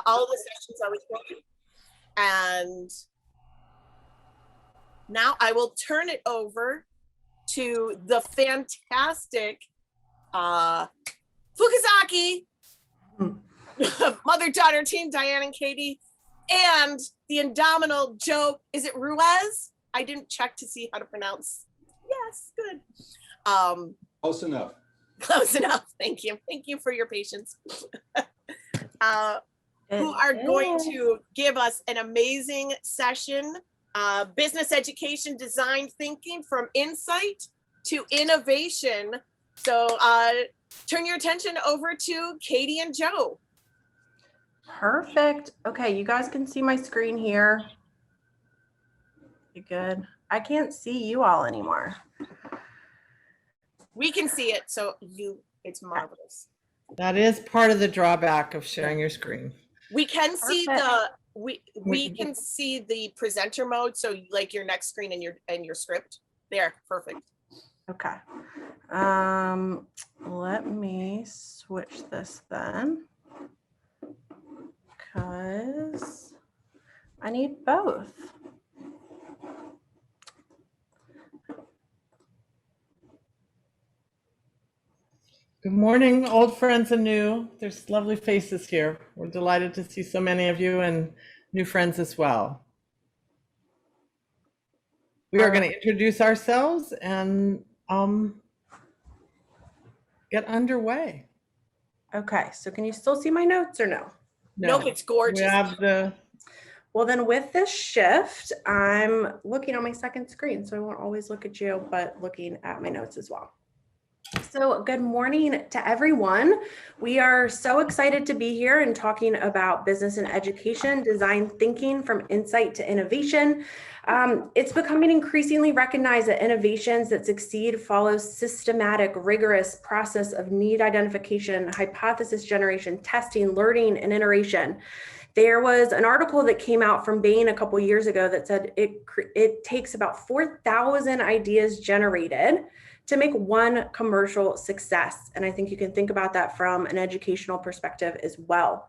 all the sessions are recorded. And now I will turn it over to the fantastic Foucar-Szocki, mother-daughter team, Diane and Katy, and the indomitable Joe. Is it Ruiz? I didn't check to see how to pronounce. Yes, good. Close enough. Close enough. Thank you. Thank you for your patience. Who are going to give us an amazing session, business education, design thinking, from insight to innovation. So turn your attention over to Katy and Joe. Perfect. Okay, you guys can see my screen here. You good? I can't see you all anymore. We can see it, so it's marvelous. That is part of the drawback of sharing your screen. We can see we can see the presenter mode, so like your next screen and your script. There, perfect. Okay. Let me switch this then, because I need both. Good morning, old friends and new. There's lovely faces here. We're delighted to see so many of you and new friends as well. We are going to introduce ourselves and get underway. Okay, so can you still see my notes or no? Nope, it's gorgeous. We have Well, then with this shift, I'm looking on my second screen, so I won't always look at you, but looking at my notes as well. So good morning to everyone. We are so excited to be here and talking about business and education, design thinking from insight to innovation. It's becoming increasingly recognized that innovations that succeed follow systematic, rigorous process of need identification, hypothesis generation, testing, learning, and iteration. There was an article that came out from Bain a couple years ago that said it takes about 4,000 ideas generated to make one commercial success. And I think you can think about that from an educational perspective as well.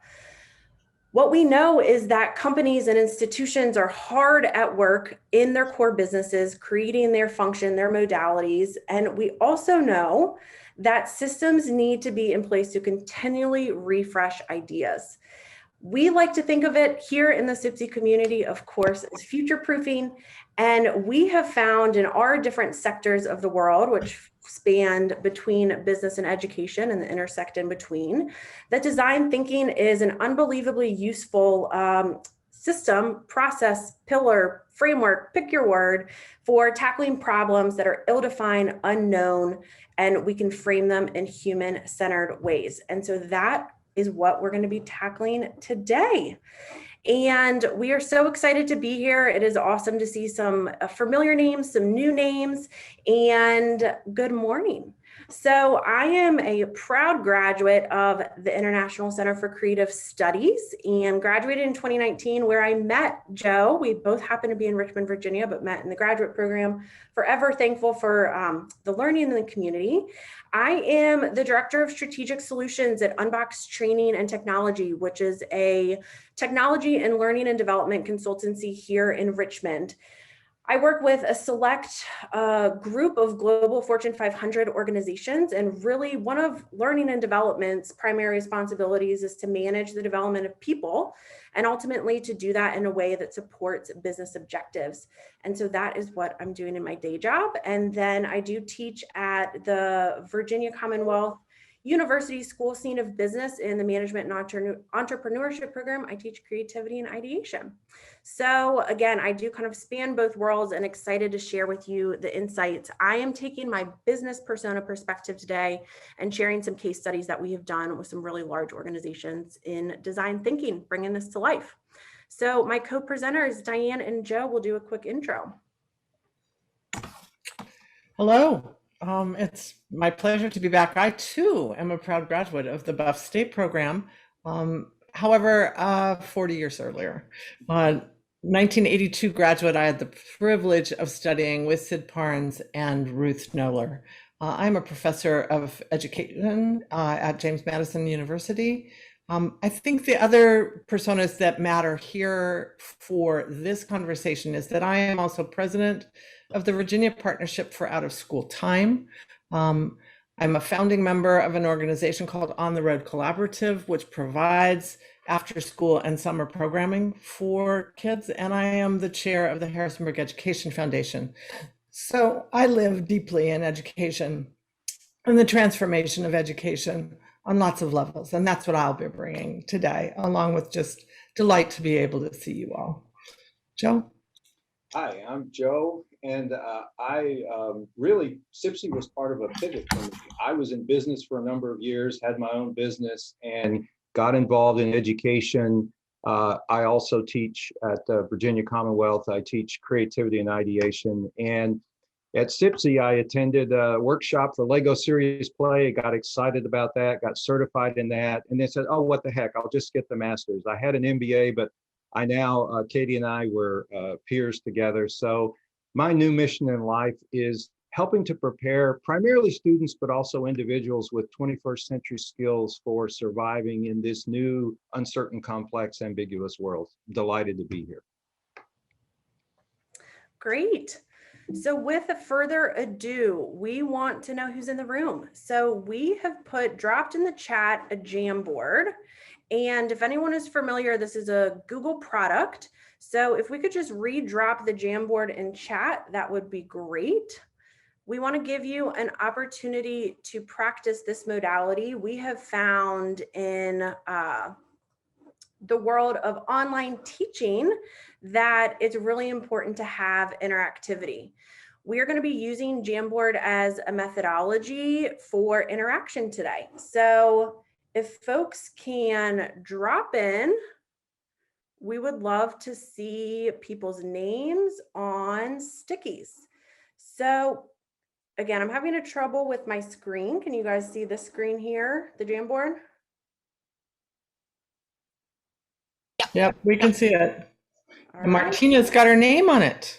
What we know is that companies and institutions are hard at work in their core businesses, creating their function, their modalities. And we also know that systems need to be in place to continually refresh ideas. We like to think of it here in the CPSI community, of course, as future-proofing. And we have found in our different sectors of the world, which span between business and education and the intersect in between, that design thinking is an unbelievably useful system, process, pillar, framework, pick your word, for tackling problems that are ill-defined, unknown, and we can frame them in human-centered ways. And so that is what we're going to be tackling today. And we are so excited to be here. It is awesome to see some familiar names, some new names, and good morning. So I am a proud graduate of the International Center for Creative Studies and graduated in 2019, where I met Joe. We both happen to be in Richmond, Virginia, but met in the graduate program. Forever thankful for the learning in the community. I am the Director of Strategic Solutions at Unbox Training and Technology, which is a technology and learning and development consultancy here in Richmond. I work with a select group of global Fortune 500 organizations, and really one of learning and development's primary responsibilities is to manage the development of people and ultimately to do that in a way that supports business objectives. And so that is what I'm doing in my day job. And then I do teach at the Virginia Commonwealth University School Scene of Business in the Management and Entrepreneurship program. I teach creativity and ideation. So again, I do kind of span both worlds and excited to share with you the insights. I am taking my business persona perspective today and sharing some case studies that we have done with some really large organizations in design thinking, bringing this to life. So my co-presenters, Diane and Joe, will do a quick intro. Hello. It's my pleasure to be back. I too am a proud graduate of the Buff State program. However, 40 years earlier, 1982 graduate, I had the privilege of studying with Sid Parnes and Ruth Knoller. I'm a professor of education at James Madison University. I think the other personas that matter here for this conversation is that I am also president of the Virginia Partnership for Out of School Time. I'm a founding member of an organization called On the Road Collaborative, which provides after school and summer programming for kids. And I am the chair of the Harrisonburg Education Foundation. So I live deeply in education and the transformation of education on lots of levels. And that's what I'll be bringing today, along with just delight to be able to see you all. Joe? Hi, I'm Joe, and really, CPSI was part of a pivot for me. I was in business for a number of years, had my own business, and got involved in education. I also teach at Virginia Commonwealth. I teach creativity and ideation. And at CPSI, I attended a workshop for Lego Serious Play, got excited about that, got certified in that, and then said, oh, what the heck, I'll just get the master's. I had an MBA, but I now, Katy and I were peers together. So my new mission in life is helping to prepare primarily students, but also individuals with 21st century skills for surviving in this new, uncertain, complex, ambiguous world. Delighted to be here. Great. So with further ado, we want to know who's in the room. So we have dropped in the chat a Jamboard. And if anyone is familiar, this is a Google product. So if we could just redrop the Jamboard in chat, that would be great. We want to give you an opportunity to practice this modality. We have found in the world of online teaching that it's really important to have interactivity. We are going to be using Jamboard as a methodology for interaction today. So if folks can drop in, we would love to see people's names on stickies. So again, I'm having a trouble with my screen. Can you guys see the screen here, the Jamboard? Yep, we can see it. All And right. Martina's got her name on it.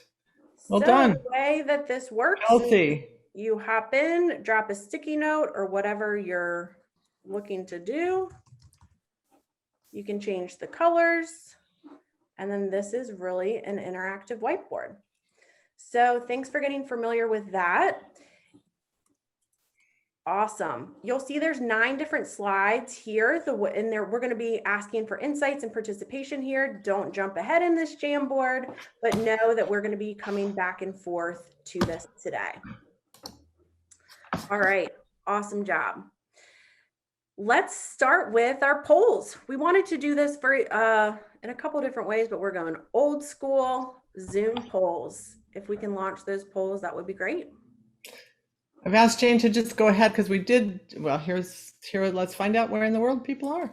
Well done. The way that this works, Healthy. you hop in, drop a sticky note or whatever you're looking to do. You can change the colors. And then this is really an interactive whiteboard. So thanks for getting familiar with that. Awesome. You'll see there's 9 different slides here. In there, we're going to be asking for insights and participation here. Don't jump ahead in this Jamboard, but know that we're going to be coming back and forth to this today. All right. Awesome job. Let's start with our polls. We wanted to do this for in a couple of different ways, but we're going old school Zoom polls. If we can launch those polls, that would be great. I've asked Jane to just go ahead because we did, well, here, let's find out where in the world people are.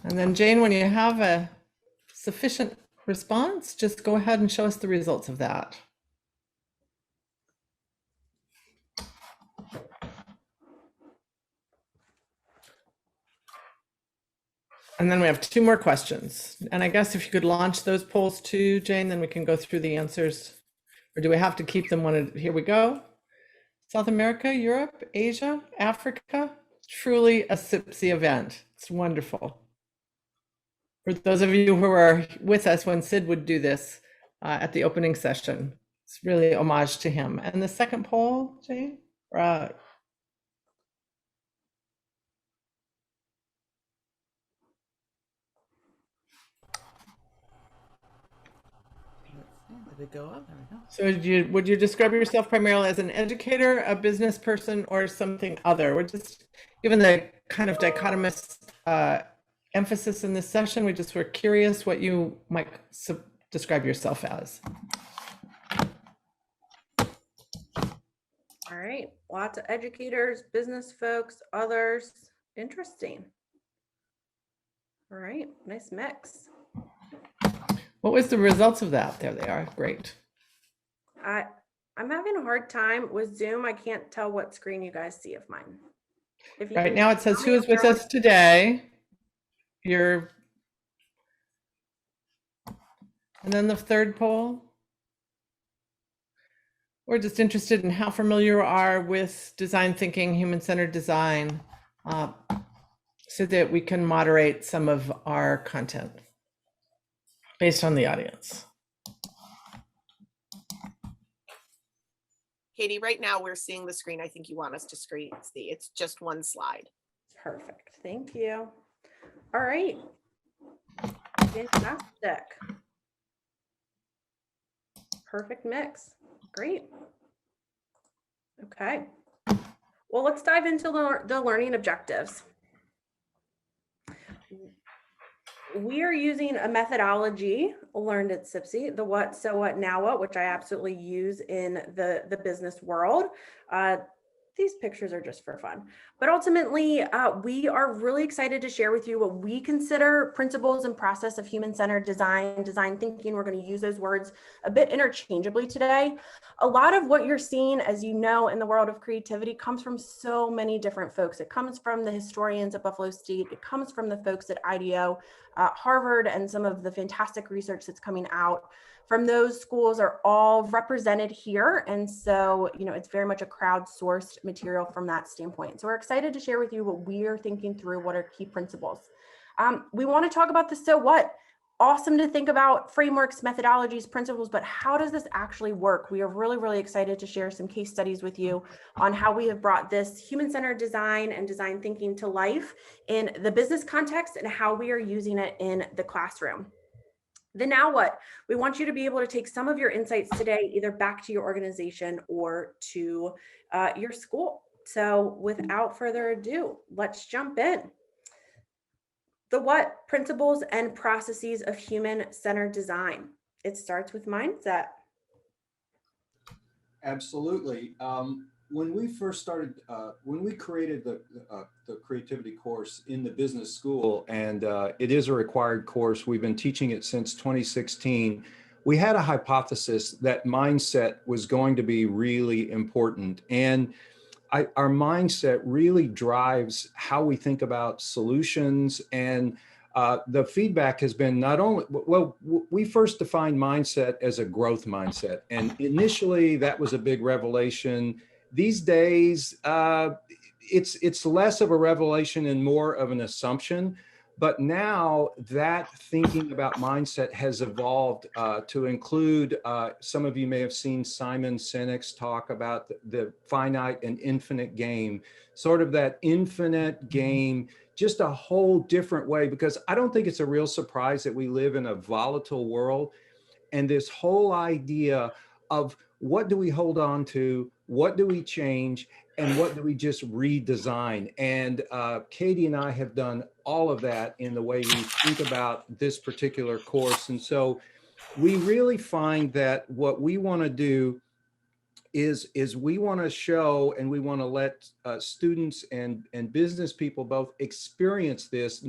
And then Jane, when you have a sufficient response, just go ahead and show us the results of that. And then we have 2 more questions. And I guess if you could launch those polls too, Jane, then we can go through the answers. Or do we have to keep them one? Here we go. South America, Europe, Asia, Africa. Truly a CPSI event. It's wonderful. For those of you who are with us when Sid would do this at the opening session, it's really homage to him. And the second poll, Jane? So would you describe yourself primarily as an educator, a business person, or something other? We're just, given the kind of dichotomous emphasis in this session, we just were curious what you might describe yourself as. All right, lots of educators, business folks, others. Interesting. All right, nice mix. What was the results of that? There they are. Great. I'm having a hard time with Zoom. I can't tell what screen you guys see of mine. Right now it says who is with us today. And then the third poll. or just interested in how familiar you are with design thinking, human-centered design, so that we can moderate some of our content based on the audience. Katie, right now we're seeing the screen. I think you want us to see. It's just one slide. Perfect. Thank you. All right. Fantastic. Perfect mix. Great. Okay. Well, let's dive into the learning objectives. We are using a methodology learned at CPSI, the what, so what, now what, which I absolutely use in the business world. These pictures are just for fun, but ultimately we are really excited to share with you what we consider principles and process of human-centered design thinking. We're going to use those words a bit interchangeably today. A lot of what you're seeing, as you know, in the world of creativity comes from so many different folks. It comes from the historians at Buffalo State. It comes from the folks at IDEO, Harvard, and some of the fantastic research that's coming out from those schools are all represented here. And so, you know, it's very much a crowdsourced material from that standpoint. So we're excited to share with you what we're thinking through, what are key principles. We want to talk about the so what. Awesome to think about frameworks, methodologies, principles, but how does this actually work? We are really, really excited to share some case studies with you on how we have brought this human-centered design and design thinking to life in the business context and how we are using it in the classroom. The now what? We want you to be able to take some of your insights today, either back to your organization or to your school. So without further ado, let's jump in. The what? Principles and processes of human-centered design. It starts with mindset. Absolutely. When we first started, when we created the creativity course in the business school, and it is a required course, we've been teaching it since 2016, we had a hypothesis that mindset was going to be really important. And our mindset really drives how we think about solutions. And the feedback has been not only, well, we first defined mindset as a growth mindset. And initially that was a big revelation. These days, it's less of a revelation and more of an assumption. But now that thinking about mindset has evolved to include, some of you may have seen Simon Sinek's talk about the finite and infinite game, sort of that infinite game, just a whole different way, because I don't think it's a real surprise that we live in a volatile world. And this whole idea of what do we hold on to, what do we change, and what do we just redesign? And Katy and I have done all of that in the way we think about this particular course. And so we really find that what we want to do is we want to show and we want to let students and business people both experience this.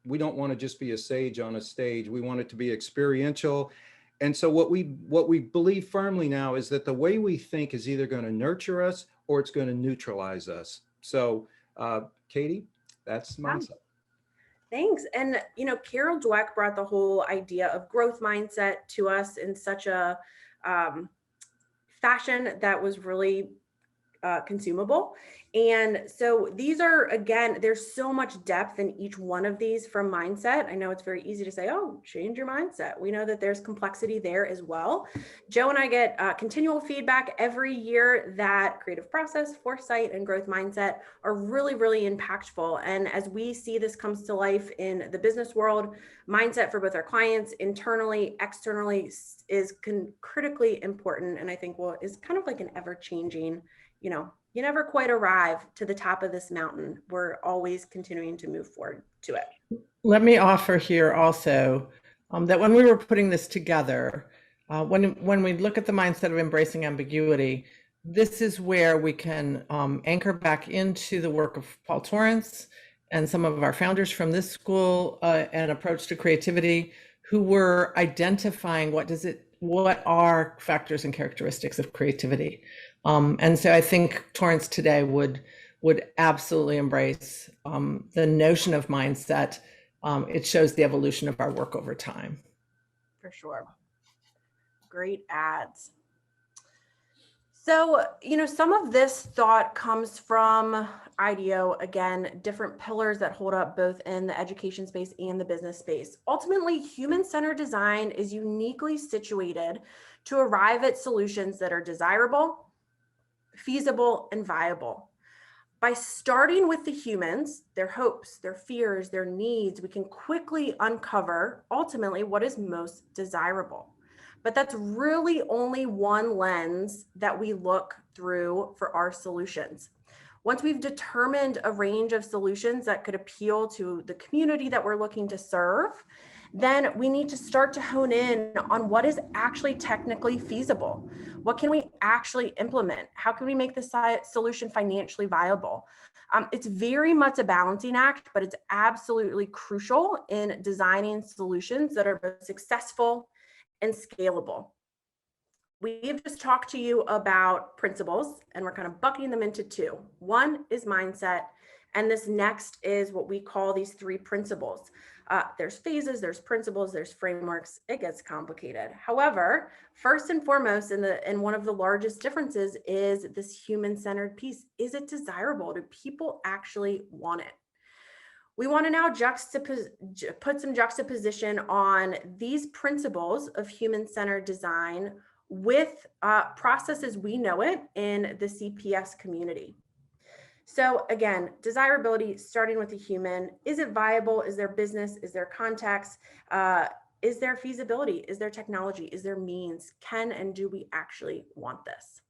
We don't want to just be a sage on a stage. We want it to be experiential. And so what we believe firmly now is that the way we think is either going to nurture us or it's going to neutralize us. So Katy, that's mindset. Thanks. And, you know, Carol Dweck brought the whole idea of growth mindset to us in such a fashion that was really consumable. And so these are, again, there's so much depth in each one of these from mindset. I know it's very easy to say, oh, change your mindset. We know that there's complexity there as well. Joe and I get continual feedback every year that creative process, foresight, and growth mindset are really, really impactful. And as we see this comes to life in the business world, mindset for both our clients, internally, externally, is critically important. And I think is kind of like an ever-changing, you know, you never quite arrive to the top of this mountain. We're always continuing to move forward to it. Let me offer here also that when we were putting this together, when we look at the mindset of embracing ambiguity, this is where we can anchor back into the work of Paul Torrance and some of our founders from this school, an approach to creativity, who were identifying what are factors and characteristics of creativity. And so I think Torrance today would absolutely embrace the notion of mindset. It shows the evolution of our work over time. For sure. Great ads. So, some of this thought comes from IDEO, again, different pillars that hold up both in the education space and the business space. Ultimately, human-centered design is uniquely situated to arrive at solutions that are desirable, feasible, and viable. By starting with the humans, their hopes, their fears, their needs, we can quickly uncover ultimately what is most desirable. But that's really only one lens that we look through for our solutions. Once we've determined a range of solutions that could appeal to the community that we're looking to serve, then we need to start to hone in on what is actually technically feasible. What can we actually implement? How can we make the solution financially viable? It's very much a balancing act, but it's absolutely crucial in designing solutions that are both successful and scalable. We've just talked to you about principles, and we're kind of bucketing them into two. One is mindset, and this next is what we call these three principles. There's phases, there's principles, there's frameworks. It gets complicated. However, first and foremost, and one of the largest differences is this human-centered piece. Is it desirable? Do people actually want it? We want to now put some juxtaposition on these principles of human-centered design with processes we know it in the CPS community. So again, desirability, starting with the human. Is it viable? Is there business? Is there context? Is there feasibility? Is there technology? Is there means? Can and do we actually want this?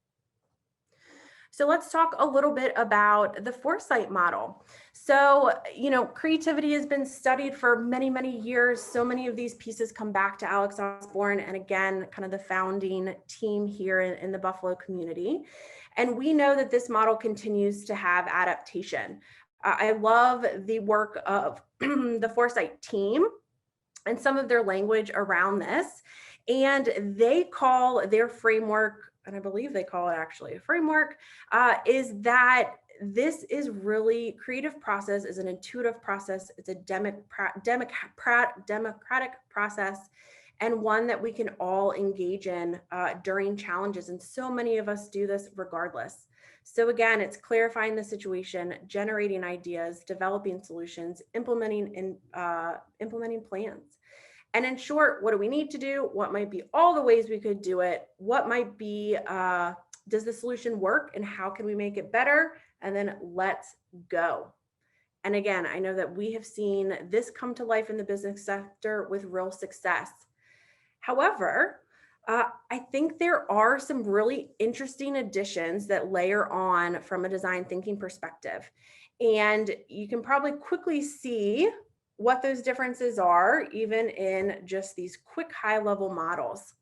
So let's talk a little bit about the foresight model. So, creativity has been studied for many, many years. So many of these pieces come back to Alex Osborne and again, kind of the founding team here in the Buffalo community. And we know that this model continues to have adaptation. I love the work of the foresight team and some of their language around this. And they call their framework, and I believe they call it actually a framework, is that this is really, creative process is an intuitive process. It's a democratic process, and one that we can all engage in during challenges. And so many of us do this regardless. So again, it's clarifying the situation, generating ideas, developing solutions, implementing plans. And in short, what do we need to do? What might be all the ways we could do it? What might be, does the solution work, and how can we make it better? And then let's go. And again, I know that we have seen this come to life in the business sector with real success. However, I think there are some really interesting additions that layer on from a design thinking perspective. And you can probably quickly see what those differences are, even in just these quick high-level models.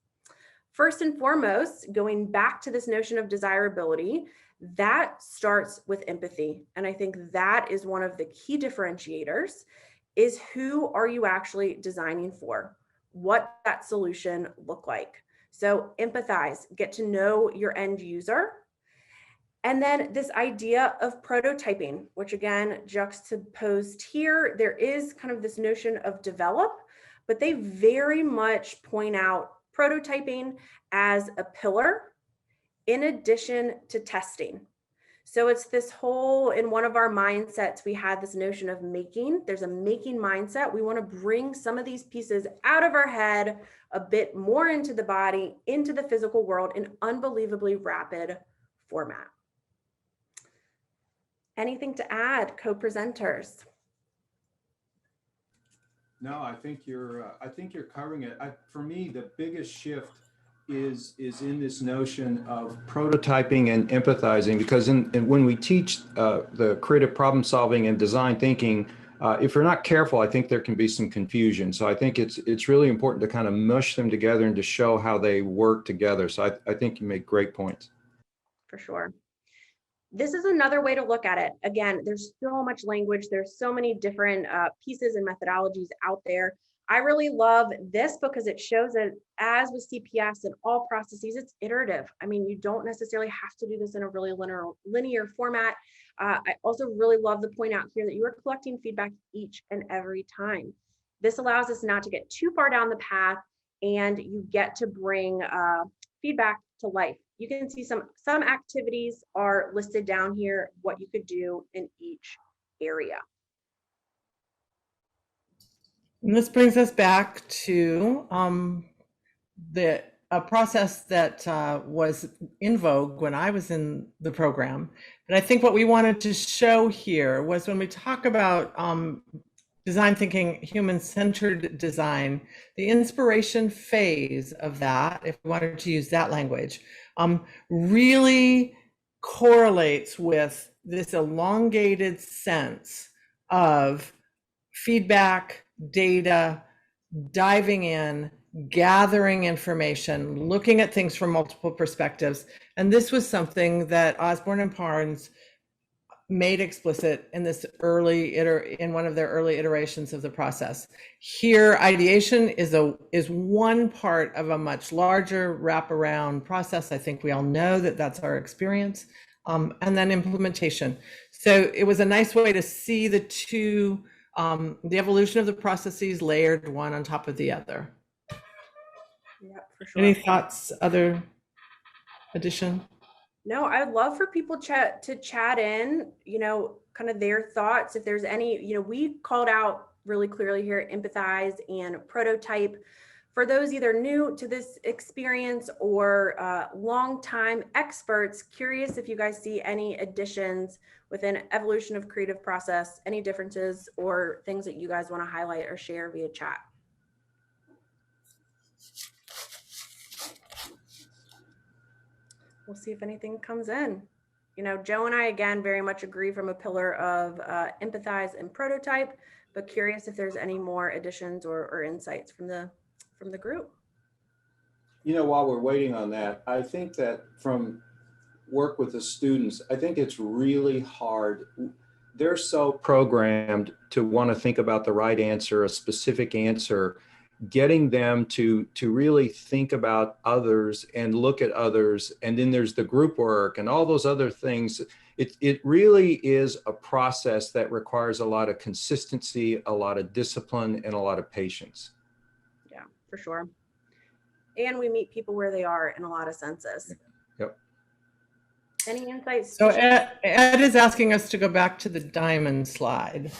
First and foremost, going back to this notion of desirability, that starts with empathy. And I think that is one of the key differentiators, is who are you actually designing for? What that solution look like? So empathize, get to know your end user. And then this idea of prototyping, which again, juxtaposed here, there is kind of this notion of develop, but they very much point out prototyping as a pillar in addition to testing. So it's this whole, in one of our mindsets, we had this notion of making. There's a making mindset. We want to bring some of these pieces out of our head, a bit more into the body, into the physical world in unbelievably rapid format. Anything to add, co-presenters? No, I think you're covering it. For me, the biggest shift is in this notion of prototyping and empathizing, because when we teach the creative problem solving and design thinking, if we're not careful, I think there can be some confusion. So I think it's really important to kind of mush them together and to show how they work together. So I think you make great points. For sure. This is another way to look at it. Again, there's so much language. There's so many different pieces and methodologies out there. I really love this because it shows that, as with CPS and all processes, it's iterative. I mean, you don't necessarily have to do this in a really linear format. I also really love the point out here that you are collecting feedback each and every time. This allows us not to get too far down the path, and you get to bring feedback to life. you can see some activities are listed down here, what you could do in each area. And this brings us back to a process that was in vogue when I was in the program. And I think what we wanted to show here was when we talk about design thinking, human-centered design, the inspiration phase of that, if we wanted to use that language, really correlates with this elongated sense of feedback, data, diving in, gathering information, looking at things from multiple perspectives. And this was something that Osborne and Parnes made explicit in this in one of their early iterations of the process. Here, ideation is one part of a much larger wraparound process. I think we all know that that's our experience. And then implementation. So it was a nice way to see the two, the evolution of the processes layered one on top of the other. Yeah, for sure. Any thoughts, other addition? No, I would love for people to chat in, kind of their thoughts. If there's any, we called out really clearly here, empathize and prototype. For those either new to this experience or longtime experts, curious if you guys see any additions within evolution of creative process, any differences or things that you guys want to highlight or share via chat. We'll see if anything comes in. Joe and I, again, very much agree from a pillar of empathize and prototype, but curious if there's any more additions or insights from the group. While we're waiting on that, I think that from work with the students, I think it's really hard. They're so programmed to want to think about the right answer, a specific answer, getting them to really think about others and look at others. And then there's the group work and all those other things. It really is a process that requires a lot of consistency, a lot of discipline, and a lot of patience. Yeah, for sure. And we meet people where they are in a lot of senses. Yep. Any insights? So Ed is asking us to go back to the diamond slide.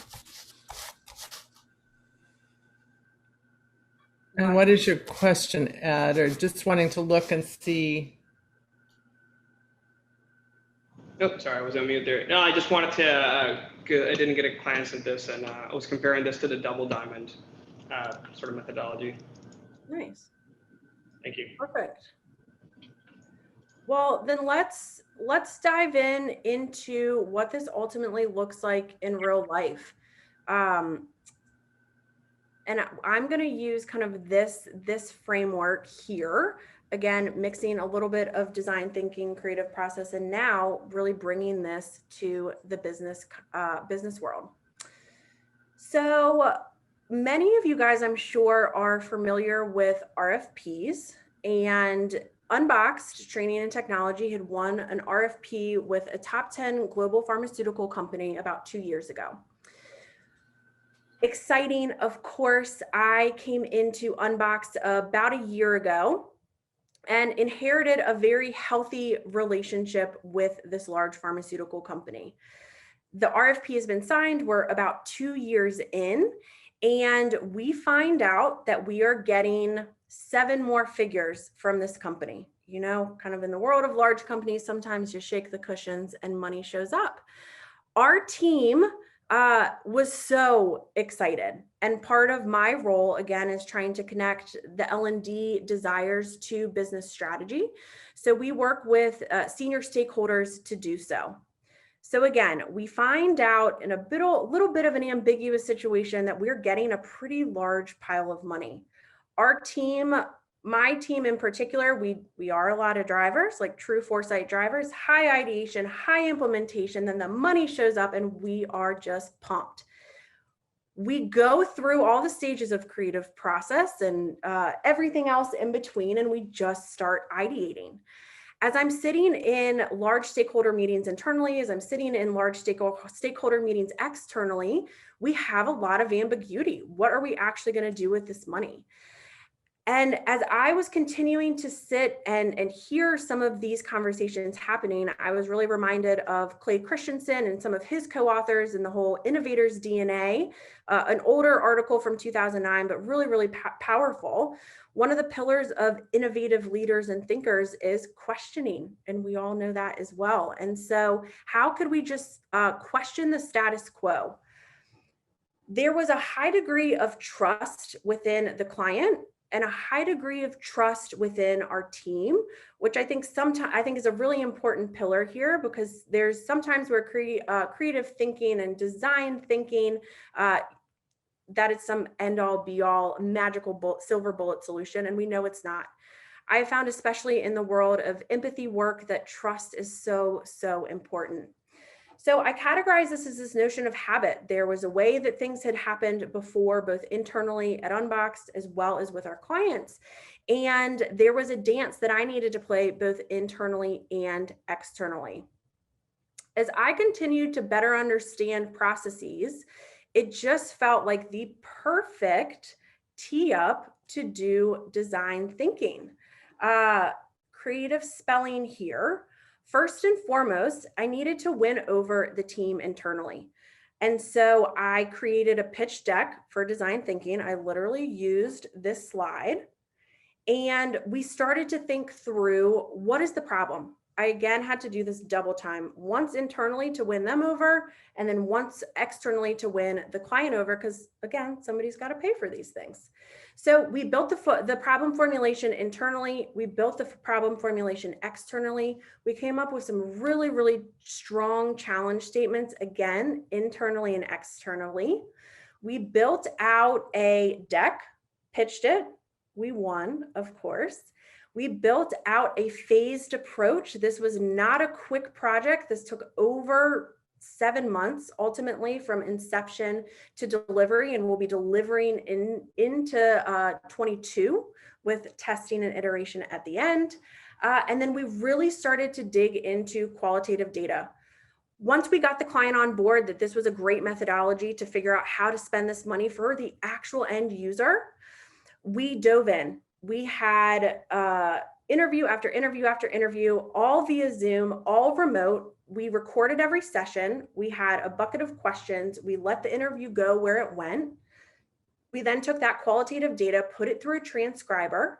And what is your question, Ed, or just wanting to look and see? Oh, sorry, I was on mute there. No, I just wanted to, I didn't get a glance at this, and I was comparing this to the double diamond sort of methodology. Nice. Thank you. Perfect. Well, then let's dive into what this ultimately looks like in real life. And I'm going to use kind of this framework here, again, mixing a little bit of design thinking, creative process, and now really bringing this to the business world. So many of you guys, I'm sure, are familiar with RFPs, and Unboxed Training and Technology had won an RFP with a top 10 global pharmaceutical company about 2 years ago. Exciting, of course. I came into Unboxed about a year ago and inherited a very healthy relationship with this large pharmaceutical company. The RFP has been signed. We're about 2 years in, and we find out that we are getting 7 more figures from this company. Kind of in the world of large companies, sometimes you shake the cushions and money shows up. Our team was so excited. And part of my role, again, is trying to connect the L&D desires to business strategy. So we work with senior stakeholders to do so. So again, we find out in a little bit of an ambiguous situation that we're getting a pretty large pile of money. Our team, my team in particular, we are a lot of drivers, like true foresight drivers, high ideation, high implementation, then the money shows up and we are just pumped. We go through all the stages of creative process and everything else in between, and we just start ideating. As I'm sitting in large stakeholder meetings internally, as I'm sitting in large stakeholder meetings externally, we have a lot of ambiguity. What are we actually going to do with this money? And as I was continuing to sit and hear some of these conversations happening, I was really reminded of Clay Christensen and some of his co-authors in the whole Innovator's DNA, an older article from 2009, but really, really powerful. One of the pillars of innovative leaders and thinkers is questioning, and we all know that as well. And so how could we just question the status quo? There was a high degree of trust within the client and a high degree of trust within our team, which I think is a really important pillar here, because there's sometimes where creative thinking and design thinking, that is some end all be all magical silver bullet solution. And we know it's not. I have found, especially in the world of empathy work, that trust is so, so important. So I categorize this as this notion of habit. There was a way that things had happened before, both internally at Unboxed as well as with our clients. And there was a dance that I needed to play both internally and externally. As I continued to better understand processes, it just felt like the perfect tee up to do design thinking. Creative spelling here. First and foremost, I needed to win over the team internally. And so I created a pitch deck for design thinking. I literally used this slide, and we started to think through, what is the problem? I again had to do this double time, once internally to win them over, and then once externally to win the client over, because again, somebody's got to pay for these things. So we built the problem formulation internally. We built the problem formulation externally. We came up with some really, really strong challenge statements, again, internally and externally. We built out a deck, pitched it. We won, of course. We built out a phased approach. This was not a quick project. This took over 7 months, ultimately, from inception to delivery, and we'll be delivering into 22 with testing and iteration at the end. And then we really started to dig into qualitative data. Once we got the client on board that this was a great methodology to figure out how to spend this money for the actual end user, we dove in. We had interview after interview after interview, all via Zoom, all remote. We recorded every session. We had a bucket of questions. We let the interview go where it went. We then took that qualitative data, put it through a transcriber.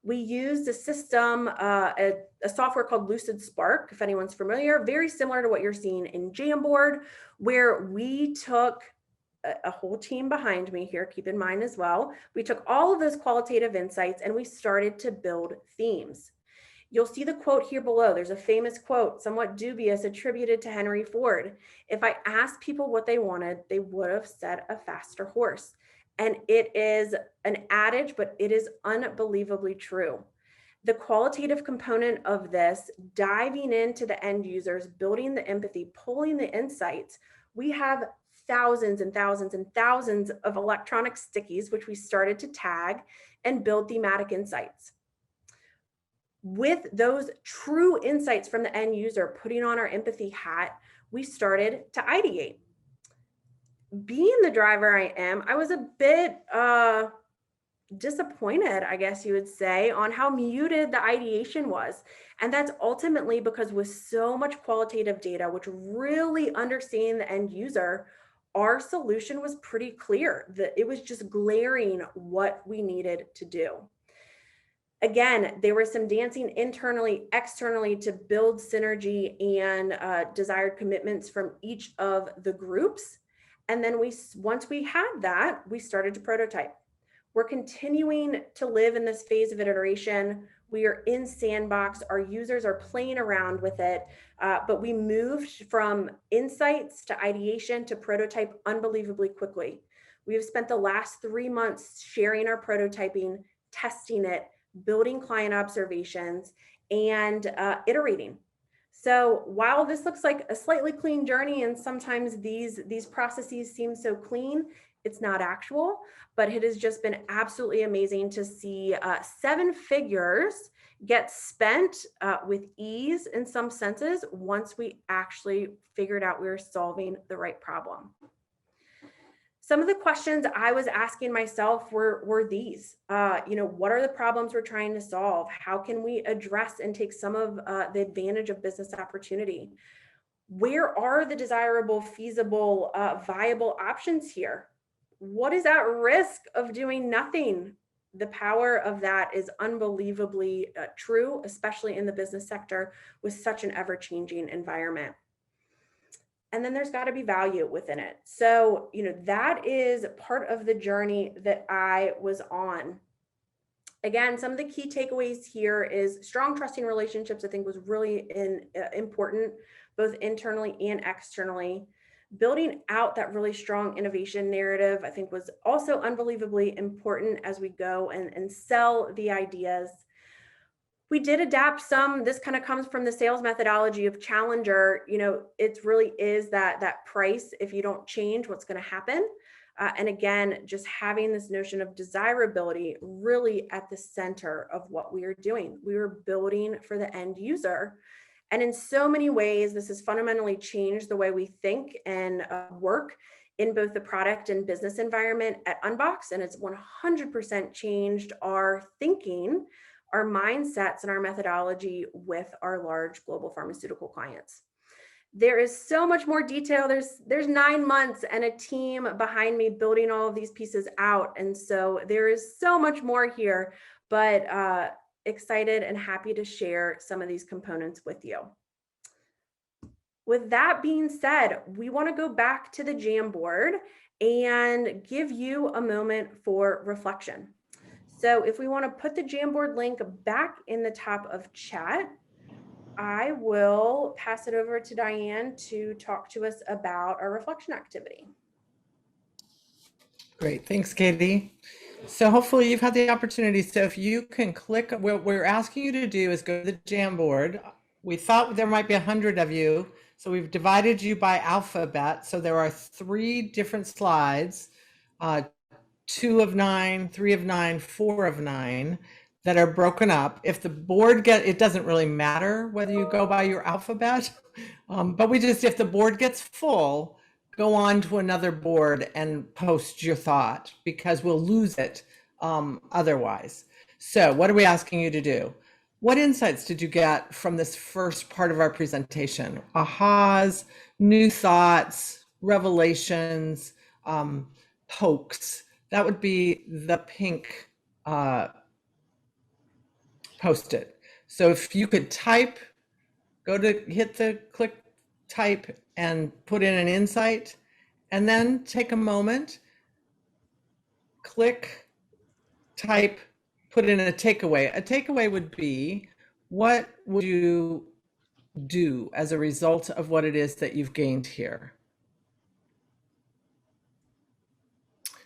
We used a system, a software called Lucid Spark, if anyone's familiar, very similar to what you're seeing in Jamboard, where we took a whole team behind me here, keep in mind as well. We took all of those qualitative insights and we started to build themes. You'll see the quote here below. There's a famous quote, somewhat dubious, attributed to Henry Ford. If I asked people what they wanted, they would have said a faster horse. And it is an adage, but it is unbelievably true. The qualitative component of this, diving into the end users, building the empathy, pulling the insights, we have thousands and thousands and thousands of electronic stickies, which we started to tag and build thematic insights. With those true insights from the end user, putting on our empathy hat, we started to ideate. Being the driver I am, I was a bit disappointed, I guess you would say, on how muted the ideation was. And that's ultimately because with so much qualitative data, which really understanding the end user, our solution was pretty clear. That it was just glaring what we needed to do. Again, there was some dancing internally, externally to build synergy and desired commitments from each of the groups. And then once we had that, we started to prototype. We're continuing to live in this phase of iteration. We are in sandbox. Our users are playing around with it, but we moved from insights to ideation to prototype unbelievably quickly. We have spent the last 3 months sharing our prototyping, testing it, building client observations, and iterating. So while this looks like a slightly clean journey, and sometimes these processes seem so clean, it's not actual, but it has just been absolutely amazing to see 7 figures get spent with ease in some senses once we actually figured out we were solving the right problem. some of the questions I was asking myself were these, what are the problems we're trying to solve? How can we address and take some of the advantage of business opportunity? Where are the desirable, feasible, viable options here? What is at risk of doing nothing? The power of that is unbelievably true, especially in the business sector with such an ever-changing environment. And then there's got to be value within it. So, that is part of the journey that I was on. Again, some of the key takeaways here is strong trusting relationships, I think was really important, both internally and externally. Building out that really strong innovation narrative, I think was also unbelievably important as we go and sell the ideas. We did adapt some. This kind of comes from the sales methodology of Challenger. It really is that price. If you don't change, what's going to happen? And again, just having this notion of desirability really at the center of what we are doing. We were building for the end user. And in so many ways, this has fundamentally changed the way we think and work in both the product and business environment at Unbox. And it's 100% changed our thinking, our mindsets, and our methodology with our large global pharmaceutical clients. There is so much more detail. There's 9 months and a team behind me building all of these pieces out. And so there is so much more here, but excited and happy to share some of these components with you. With that being said, we want to go back to the Jamboard and give you a moment for reflection. So if we want to put the Jamboard link back in the top of chat, I will pass it over to Diane to talk to us about our reflection activity. Great, thanks, Katie. So hopefully you've had the opportunity. So if you can click, what we're asking you to do is go to the Jamboard. We thought there might be 100 of you, so we've divided you by alphabet. So there are 3 different slides, 2 of 9, 3 of 9, 4 of 9 that are broken up. If the board it doesn't really matter whether you go by your alphabet, but if the board gets full, go on to another board and post your thought, because we'll lose it otherwise. So what are we asking you to do? What insights did you get from this first part of our presentation? Ahas, new thoughts, revelations, pokes. That would be the pink Post-it. So if you could type, hit the click type and put in an insight, and then take a moment, click, type, put in a takeaway. A takeaway would be, what would you do as a result of what it is that you've gained here?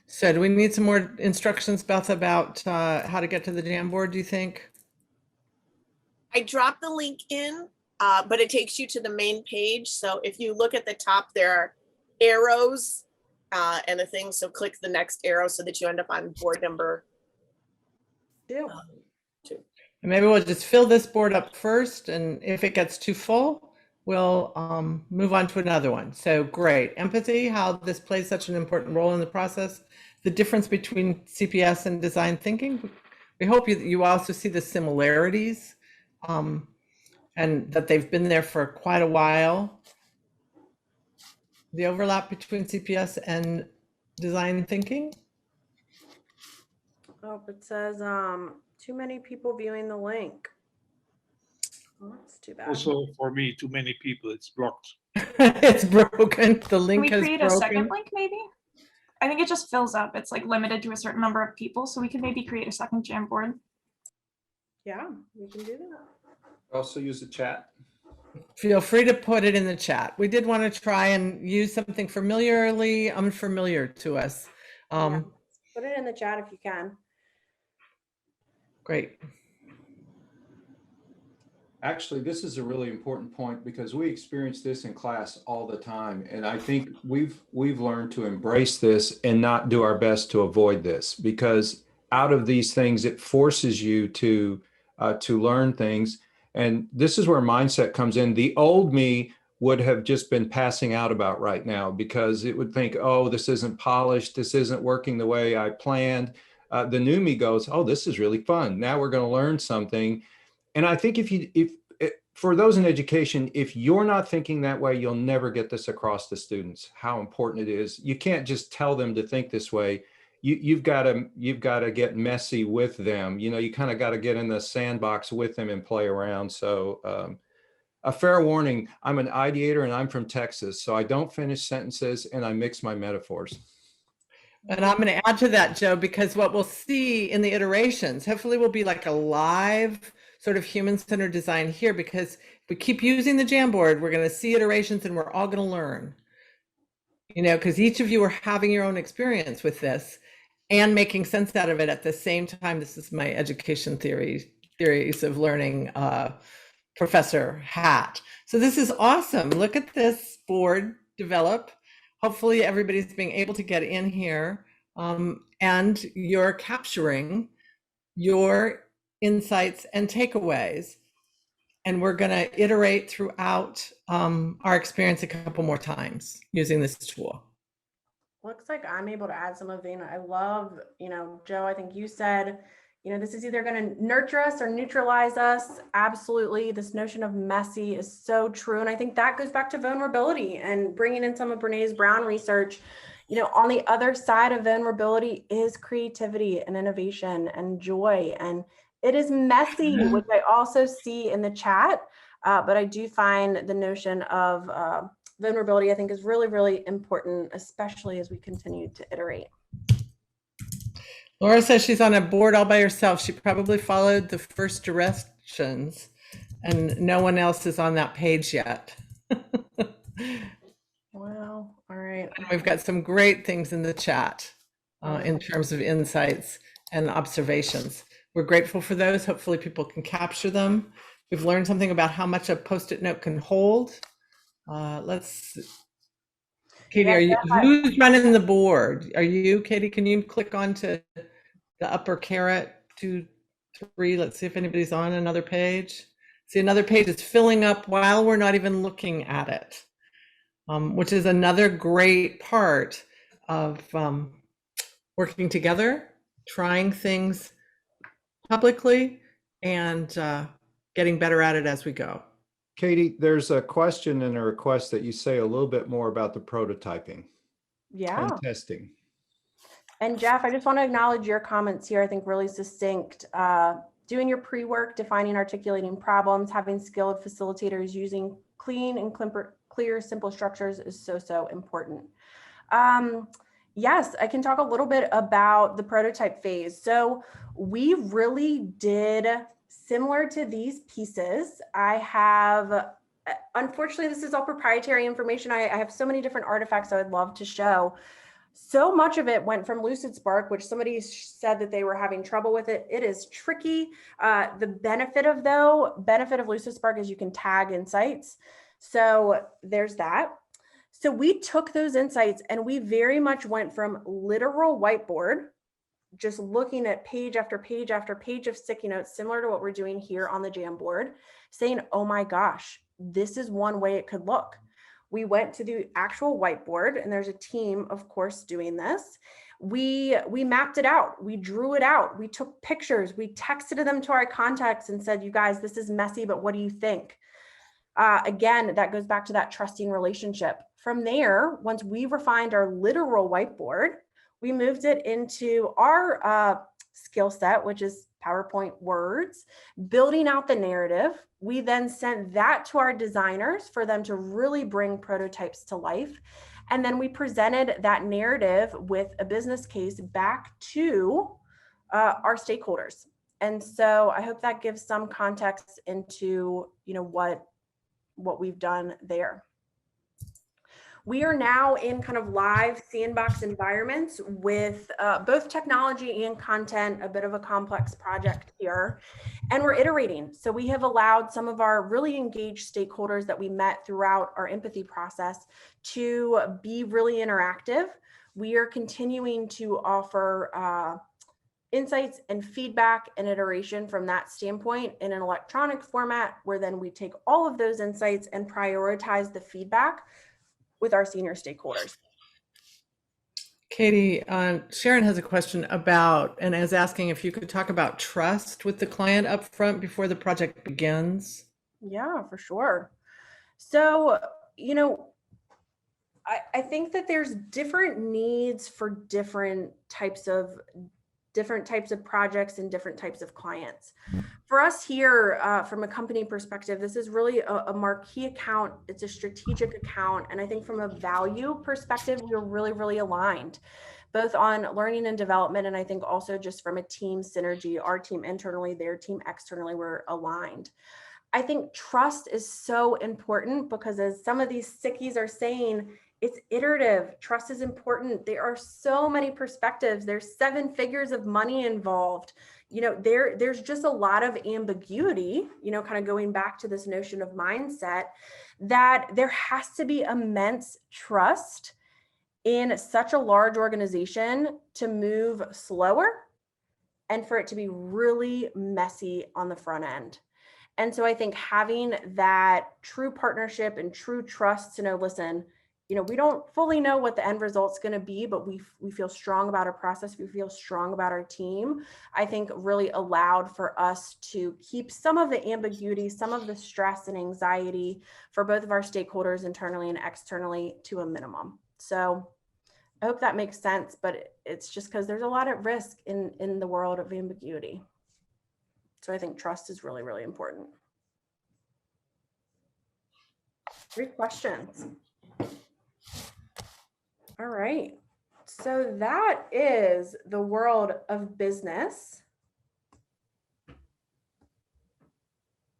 So do we need some more instructions, Beth, about how to get to the Jamboard, do you think? I dropped the link in, but it takes you to the main page. So if you look at the top, there are arrows and a thing. So click the next arrow so that you end up on board number 2. And maybe we'll just fill this board up first, and if it gets too full, we'll move on to another one. So great. Empathy, how this plays such an important role in the process. The difference between CPS and design thinking. We hope you also see the similarities and that they've been there for quite a while. The overlap between CPS and design thinking. Oh, it says too many people viewing the link. Oh, that's too bad. Also, for me, too many people, it's blocked. It's broken. The link Can is we create broken. a second link maybe? I think it just fills up. It's like limited to a certain number of people. So we can maybe create a second Jamboard. Yeah, we can do that. Also use the chat. Feel free to put it in the chat. We did want to try and use something familiarly unfamiliar to us. Yeah. Put it in the chat if you can. Great. Actually, this is a really important point because we experience this in class all the time. And I think we've learned to embrace this and not do our best to avoid this, because out of these things, it forces you to learn things. And this is where mindset comes in. The old me would have just been passing out about right now, because it would think, oh, this isn't polished, this isn't working the way I planned. The new me goes, oh, this is really fun. Now we're going to learn something. And I think for those in education, if you're not thinking that way, you'll never get this across to students, how important it is. You can't just tell them to think this way. You've got to get messy with them. You know, you kind of got to get in the sandbox with them and play around. So a fair warning, I'm an ideator and I'm from Texas, so I don't finish sentences and I mix my metaphors. And I'm going to add to that, Joe, because what we'll see in the iterations, hopefully will be like a live sort of human-centered design here, because if we keep using the Jamboard, we're going to see iterations and we're all going to learn, you know, because each of you are having your own experience with this and making sense out of it at the same time. This is my education theories of learning professor hat. So this is awesome. Look at this board develop. Hopefully everybody's being able to get in here and you're capturing your insights and takeaways. And we're going to iterate throughout our experience a couple more times using this tool. Looks like I'm able to add some of the, I love, you know, Joe, I think you said, you know, this is either going to nurture us or neutralize us. Absolutely. This notion of messy is so true. And I think that goes back to vulnerability and bringing in some of Brené Brown research. You know, on the other side of vulnerability is creativity and innovation and joy. And it is messy, which I also see in the chat. But I do find the notion of vulnerability, I think, is really, really important, especially as we continue to iterate. Laura says she's on a board all by herself. She probably followed the first directions and no one else is on that page yet. Wow. All right. And we've got some great things in the chat in terms of insights and observations. We're grateful for those. Hopefully people can capture them. We've learned something about how much a Post-it note can hold. Katy, who's running the board? Are you, Katy? Can you click on to the upper caret 2, 3? Let's see if anybody's on another page. See, another page is filling up while we're not even looking at it, which is another great part of working together, trying things publicly, and getting better at it as we go. Katy, there's a question and a request that you say a little bit more about the prototyping and testing. And Jeff, I just want to acknowledge your comments here. I think really succinct. Doing your pre-work, defining, articulating problems, having skilled facilitators, using clean and clear, simple structures is so important. Yes, I can talk a little bit about the prototype phase. So we really did similar to these pieces. I have, unfortunately, this is all proprietary information. I have so many different artifacts I would love to show. So much of it went from LucidSpark, which somebody said that they were having trouble with it. It is tricky. The benefit of LucidSpark is you can tag insights. So there's that. So we took those insights and we very much went from literal whiteboard, just looking at page after page after page of sticky notes, similar to what we're doing here on the Jamboard, saying, oh my gosh, this is one way it could look. We went to the actual whiteboard, and there's a team, of course, doing this. We mapped it out. We drew it out. We took pictures. We texted them to our contacts and said, you guys, this is messy, but what do you think? Again, that goes back to that trusting relationship. From there, once we refined our literal whiteboard, we moved it into our skill set, which is PowerPoint words, building out the narrative. We then sent that to our designers for them to really bring prototypes to life. And then we presented that narrative with a business case back to our stakeholders. And so I hope that gives some context into, you know, what we've done there. We are now in kind of live sandbox environments with both technology and content, a bit of a complex project here, and we're iterating. So we have allowed some of our really engaged stakeholders that we met throughout our empathy process to be really interactive. We are continuing to offer insights and feedback and iteration from that standpoint in an electronic format, where then we take all of those insights and prioritize the feedback with our senior stakeholders. Katie, Sharon has a question about, and is asking if you could talk about trust with the client up front before the project begins. Yeah, for sure. So, you know, I think that there's different needs for different types of projects and different types of clients. For us here, from a company perspective, this is really a marquee account. It's a strategic account. And I think from a value perspective, we're really, really aligned, both on learning and development. And I think also just from a team synergy, our team internally, their team externally, we're aligned. I think trust is so important because, as some of these sickies are saying, it's iterative. Trust is important. There are so many perspectives. There's 7 figures of money involved. You know, there's just a lot of ambiguity, you know, kind of going back to this notion of mindset, that there has to be immense trust in such a large organization to move slower and for it to be really messy on the front end. And so I think having that true partnership and true trust to know, listen, you know, we don't fully know what the end result's going to be, but we feel strong about our process. We feel strong about our team. I think really allowed for us to keep some of the ambiguity, some of the stress and anxiety for both of our stakeholders internally and externally to a minimum. So I hope that makes sense, but it's just because there's a lot at risk in the world of ambiguity. So I think trust is really, really important. Great questions. All right. So that is the world of business.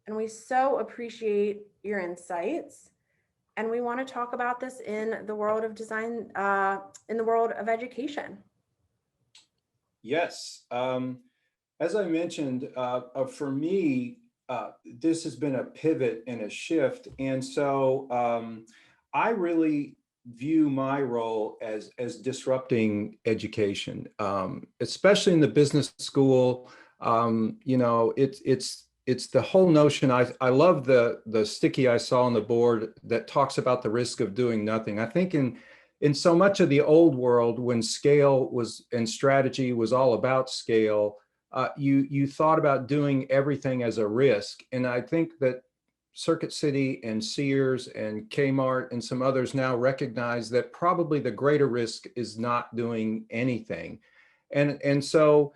And we so appreciate your insights. And we want to talk about this in the world of design, in the world of education. Yes. As I mentioned, for me, this has been a pivot and a shift. And so I really view my role as disrupting education, especially in the business school. You know, it's the whole notion. I love the sticky I saw on the board that talks about the risk of doing nothing. I think in so much of the old world, when scale was and strategy was all about scale, you thought about doing everything as a risk. And I think that Circuit City and Sears and Kmart and some others now recognize that probably the greater risk is not doing anything. And so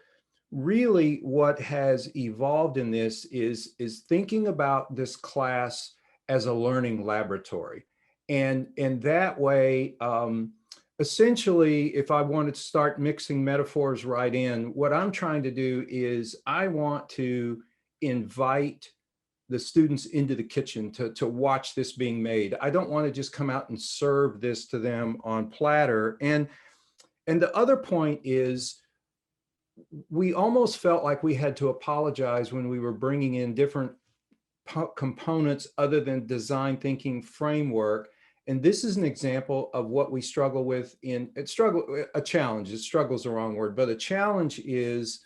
really what has evolved in this is thinking about this class as a learning laboratory. And in that way, essentially, if I wanted to start mixing metaphors right in, what I'm trying to do is I want to invite the students into the kitchen to watch this being made. I don't want to just come out and serve this to them on platter. And the other point is, we almost felt like we had to apologize when we were bringing in different components other than design thinking framework. And this is an example of what we struggle with a challenge. Struggle is the wrong word, but a challenge is,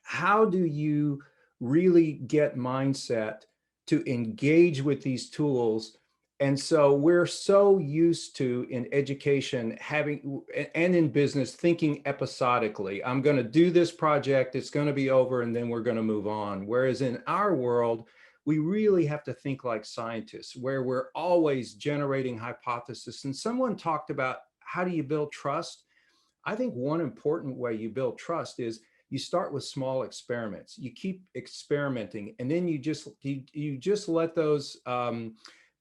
how do you really get mindset to engage with these tools? And so we're so used to, in education, having, and in business, thinking episodically. I'm going to do this project, it's going to be over, and then we're going to move on. Whereas in our world, we really have to think like scientists, where we're always generating hypotheses. And someone talked about, how do you build trust? I think one important way you build trust is you start with small experiments. You keep experimenting, and then you just let those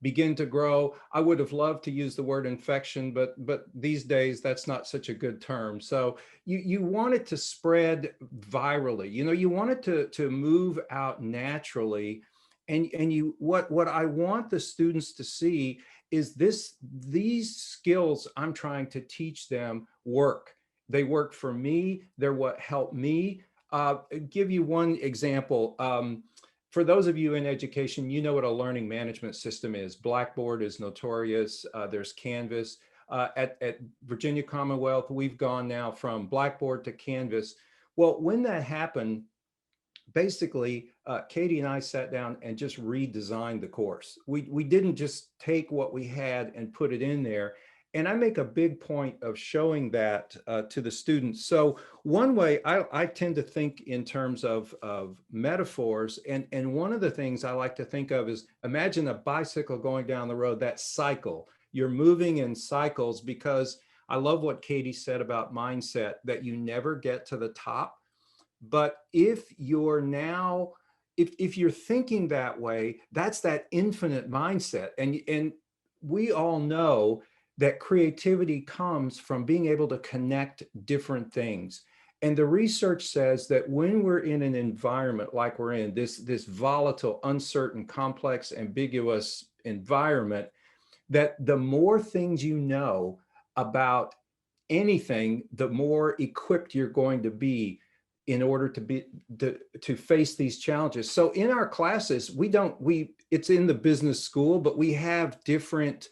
begin to grow. I would have loved to use the word infection, but these days that's not such a good term. So you want it to spread virally. You know, you want it to move out naturally. And what I want the students to see is these skills I'm trying to teach them work. They work for me. They're what help me. Give you one example. For those of you in education, you know what a learning management system is. Blackboard is notorious. There's Canvas. At Virginia Commonwealth, we've gone now from Blackboard to Canvas. Well, when that happened, basically, Katy and I sat down and just redesigned the course. We didn't just take what we had and put it in there. And I make a big point of showing that to the students. So one way I tend to think in terms of metaphors. And one of the things I like to think of is, imagine a bicycle going down the road, that cycle. You're moving in cycles, because I love what Katy said about mindset, that you never get to the top. But if you're now, if you're thinking that way, that's that infinite mindset. And we all know that creativity comes from being able to connect different things. And the research says that when we're in an environment like we're in, this volatile, uncertain, complex, ambiguous environment, that the more things you know about anything, the more equipped you're going to be in order to face these challenges. So in our classes, it's in the business school, but we have different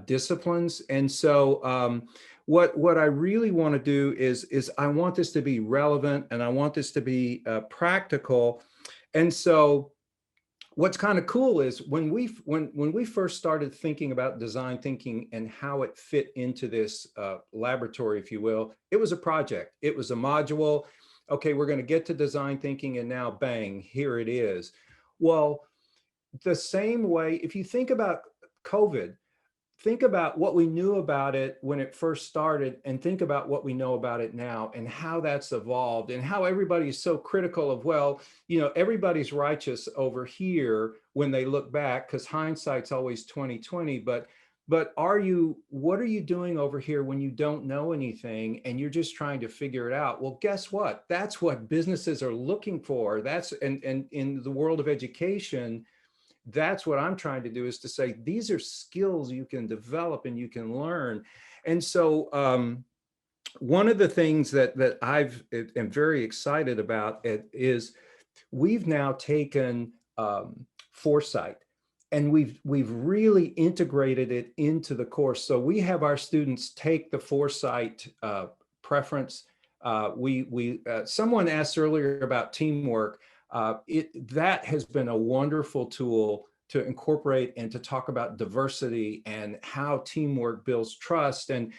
disciplines. And so what I really want to do is I want this to be relevant, and I want this to be practical. And so what's kind of cool is when we first started thinking about design thinking and how it fit into this laboratory, if you will, it was a project. It was a module. Okay, we're going to get to design thinking, and now bang, here it is. Well, the same way, if you think about COVID, think about what we knew about it when it first started, and think about what we know about it now, and how that's evolved, and how everybody's so critical of, well, everybody's righteous over here when they look back, because hindsight's always 20/20. But what are you doing over here when you don't know anything and you're just trying to figure it out? Well, guess what? That's what businesses are looking for. And in the world of education, that's what I'm trying to do, is to say, these are skills you can develop and you can learn. And so one of the things that am very excited about is we've now taken foresight, and we've really integrated it into the course. So we have our students take the foresight preference. Someone asked earlier about teamwork. That has been a wonderful tool to incorporate and to talk about diversity, and how teamwork builds trust, and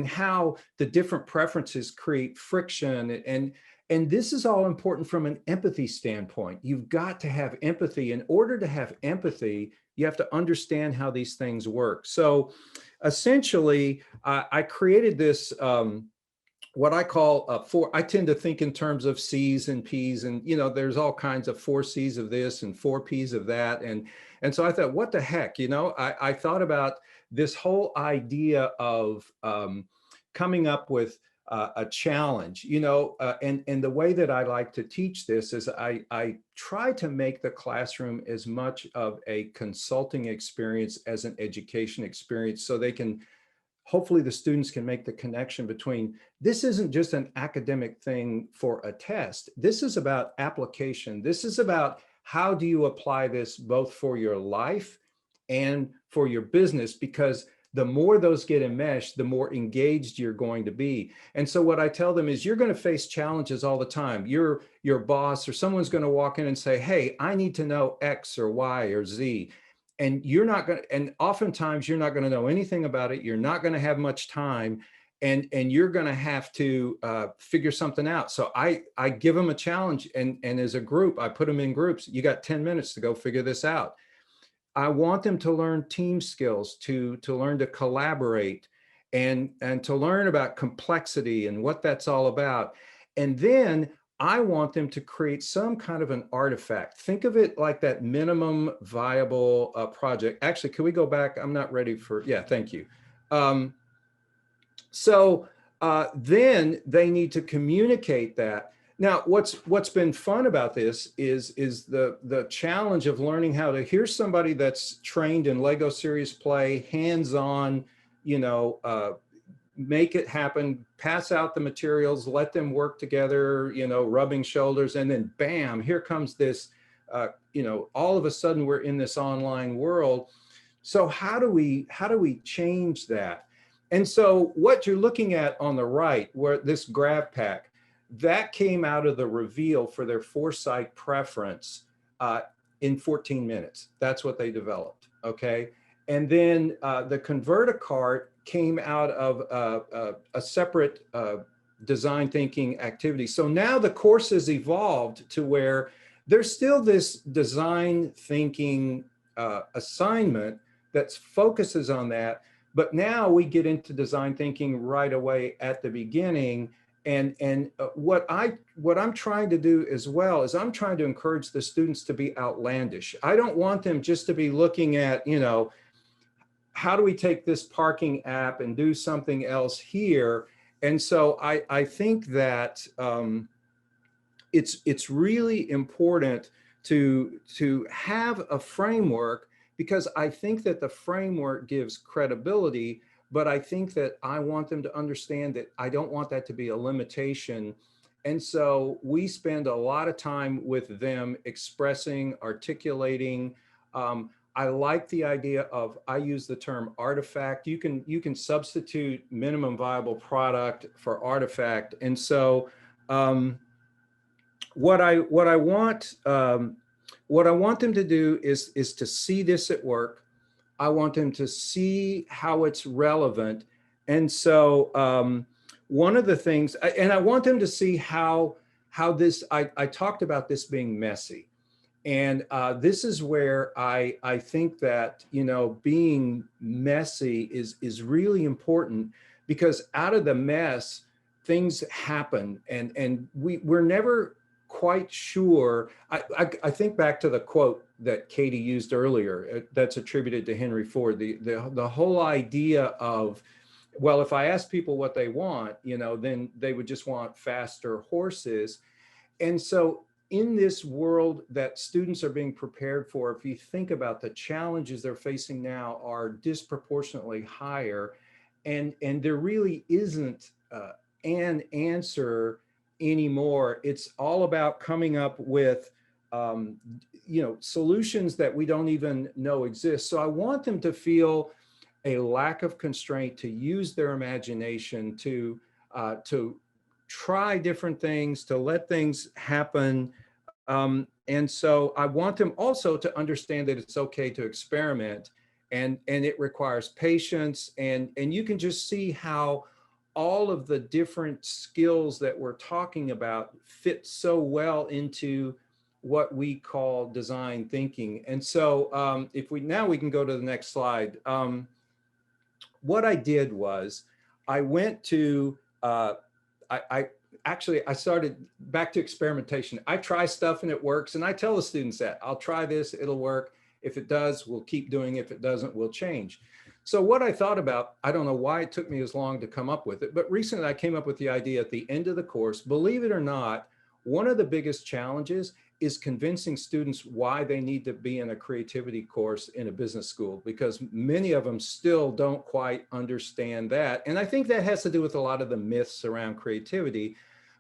how the different preferences create friction. And this is all important from an empathy standpoint. You've got to have empathy. In order to have empathy, you have to understand how these things work. So essentially, I created this what I call I tend to think in terms of C's and P's, and there's all kinds of 4 C's of this and 4 P's of that, and so I thought, what the heck, I thought about this whole idea of coming up with a challenge, and the way that I like to teach this is I try to make the classroom as much of a consulting experience as an education experience, so they can, hopefully the students can make the connection between, this isn't just an academic thing for a test. This is about application. This is about, how do you apply this both for your life and for your business? Because the more those get enmeshed, the more engaged you're going to be. And so what I tell them is, you're going to face challenges all the time. Your boss or someone's going to walk in and say, hey, I need to know X or Y or Z. And and oftentimes you're not going to know anything about it. You're not going to have much time, and you're going to have to figure something out. So I give them a challenge, and as a group, I put them in groups. You got 10 minutes to go figure this out. I want them to learn team skills, to learn to collaborate, and to learn about complexity and what that's all about. And then I want them to create some kind of an artifact. Think of it like that minimum viable project. Actually, can we go back? I'm not ready for, yeah, thank you. So then they need to communicate that. Now, what's been fun about this is the challenge of learning how to, here's somebody that's trained in Lego Serious Play, hands-on, make it happen, pass out the materials, let them work together, rubbing shoulders, and then bam, here comes this, all of a sudden we're in this online world. So how do we change that? And so what you're looking at on the right, where this grab pack, that came out of the reveal for their foresight preference in 14 minutes. That's what they developed, okay? And then the Convert-A-Cart came out of a separate design thinking activity. So now the course has evolved to where there's still this design thinking assignment that focuses on that, but now we get into design thinking right away at the beginning. And what I'm trying to do as well is I'm trying to encourage the students to be outlandish. I don't want them just to be looking at, you know, how do we take this parking app and do something else here? And so I think that it's really important to have a framework, because I think that the framework gives credibility, but I think that I want them to understand that I don't want that to be a limitation. And so we spend a lot of time with them expressing, articulating. I like the idea of, I use the term artifact. You can substitute minimum viable product for artifact. And so what I want them to do is to see this at work. I want them to see how it's relevant. And so one of the things, and I want them to see how this, I talked about this being messy. And this is where I think that, you know, being messy is really important, because out of the mess, things happen, and we're never quite sure. I think back to the quote that Katy used earlier that's attributed to Henry Ford, the whole idea of, well, if I ask people what they want, you know, then they would just want faster horses. And so in this world that students are being prepared for, if you think about the challenges they're facing now are disproportionately higher, and there really isn't an answer anymore. It's all about coming up with you know, solutions that we don't even know exist. So I want them to feel a lack of constraint, to use their imagination, to try different things, to let things happen. And so I want them also to understand that it's okay to experiment, and it requires patience. And you can just see how all of the different skills that we're talking about fit so well into what we call design thinking. And so if we can go to the next slide. What I did was I went to, I started back to experimentation. I try stuff and it works. And I tell the students that I'll try this, it'll work. If it does, we'll keep doing it. If it doesn't, we'll change. So what I thought about, I don't know why it took me as long to come up with it, but recently I came up with the idea at the end of the course. Believe it or not, one of the biggest challenges is convincing students why they need to be in a creativity course in a business school, because many of them still don't quite understand that. And I think that has to do with a lot of the myths around creativity.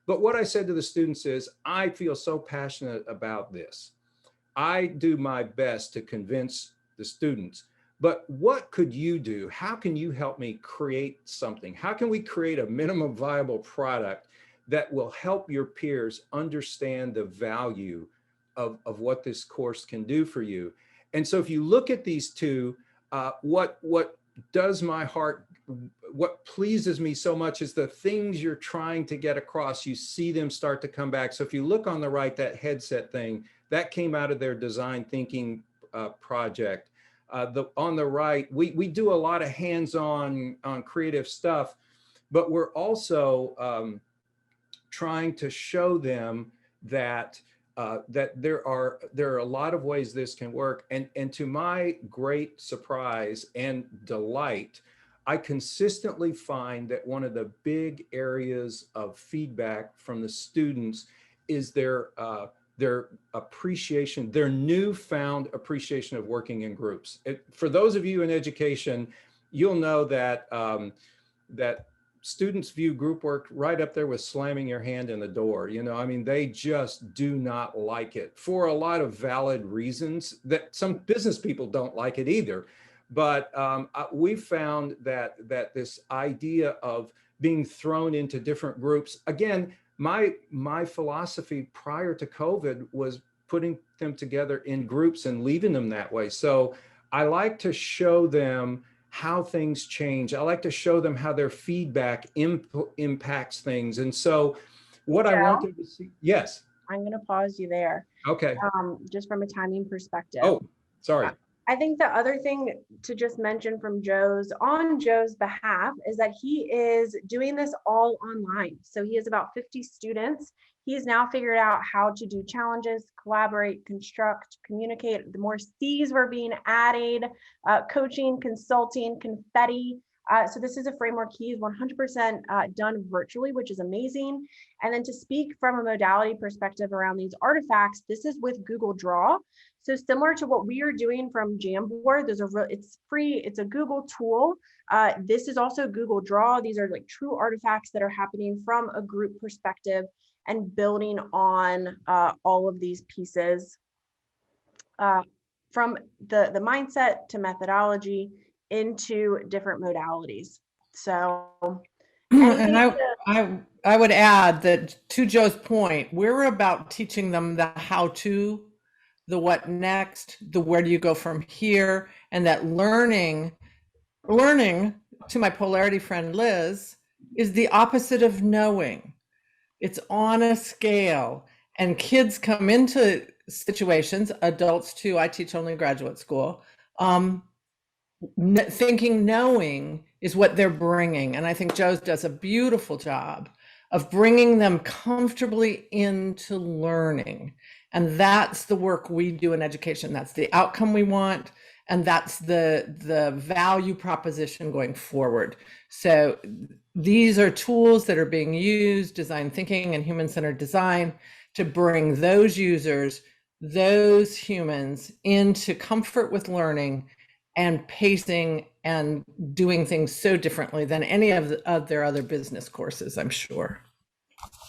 But what I said to the students is, I feel so passionate about this. I do my best to convince the students, but what could you do? How can you help me create something? How can we create a minimum viable product that will help your peers understand the value of what this course can do for you? And so if you look at these two, what does my heart, what pleases me so much is the things you're trying to get across. You see them start to come back. So if you look on the right, that headset thing, that came out of their design thinking project. On the right, we do a lot of hands-on creative stuff, but we're also trying to show them that that there are a lot of ways this can work. And to my great surprise and delight, I consistently find that one of the big areas of feedback from the students is their appreciation, their newfound appreciation of working in groups. For those of you in education, you'll know that that students view group work right up there with slamming your hand in the door. You know, I mean, they just do not like it for a lot of valid reasons that some business people don't like it either. But we found that this idea of being thrown into different groups, again, my philosophy prior to COVID was putting them together in groups and leaving them that way. So I like to show them how things change. I like to show them how their feedback impacts things. And so what I want them to see, yes. I'm going to pause you there. Okay. Just from a timing perspective. Oh, sorry. I think the other thing to just mention from on Joe's behalf is that he is doing this all online. So he has about 50 students. He's now figured out how to do challenges, collaborate, construct, communicate. The more C's were being added, coaching, consulting, confetti. So this is a framework he's 100% done virtually, which is amazing. And then to speak from a modality perspective around these artifacts, this is with Google Draw. So similar to what we are doing from Jamboard, it's free, it's a Google tool. This is also Google Draw. These are like true artifacts that are happening from a group perspective and building on all of these pieces from the mindset to methodology into different modalities. So, and I would add that to Joe's point, we're about teaching them the how to, the what next, the where do you go from here, and that learning, to my polarity friend Liz, is the opposite of knowing. It's on a scale, and kids come into situations, adults too, I teach only graduate school, thinking knowing is what they're bringing. And I think Joe's does a beautiful job of bringing them comfortably into learning. And that's the work we do in education. That's the outcome we want. And that's the value proposition going forward. So these are tools that are being used, design thinking and human-centered design, to bring those users, those humans into comfort with learning and pacing and doing things so differently than any of their other business courses, I'm sure.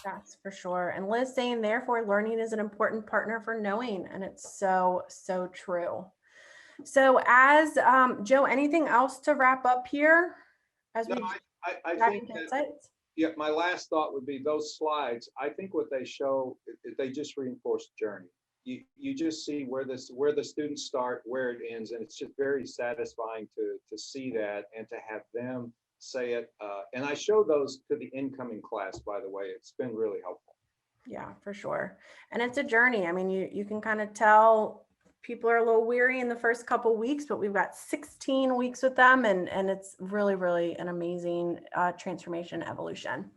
That's for sure. And Liz saying, therefore, learning is an important partner for knowing. And it's so, so true. So as Joe, anything else to wrap up here? As No, we I think that, yeah, my last thought would be those slides. I think what they show, they just reinforce the journey. You just see where the students start, where it ends, and it's just very satisfying to see that and to have them say it. And I show those to the incoming class, by the way. It's been really helpful. Yeah, for sure. And it's a journey. I mean, you can kind of tell people are a little weary in the first couple weeks, but we've got 16 weeks with them, and it's really, really an amazing transformation evolution.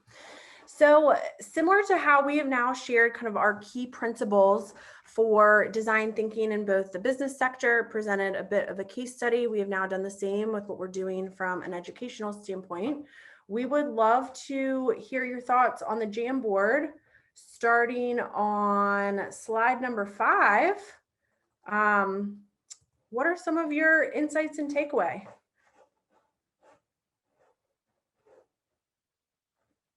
So similar to how we have now shared kind of our key principles for design thinking in both the business sector, presented a bit of a case study. We have now done the same with what we're doing from an educational standpoint. We would love to hear your thoughts on the Jamboard, starting on slide number 5. What are some of your insights and takeaway?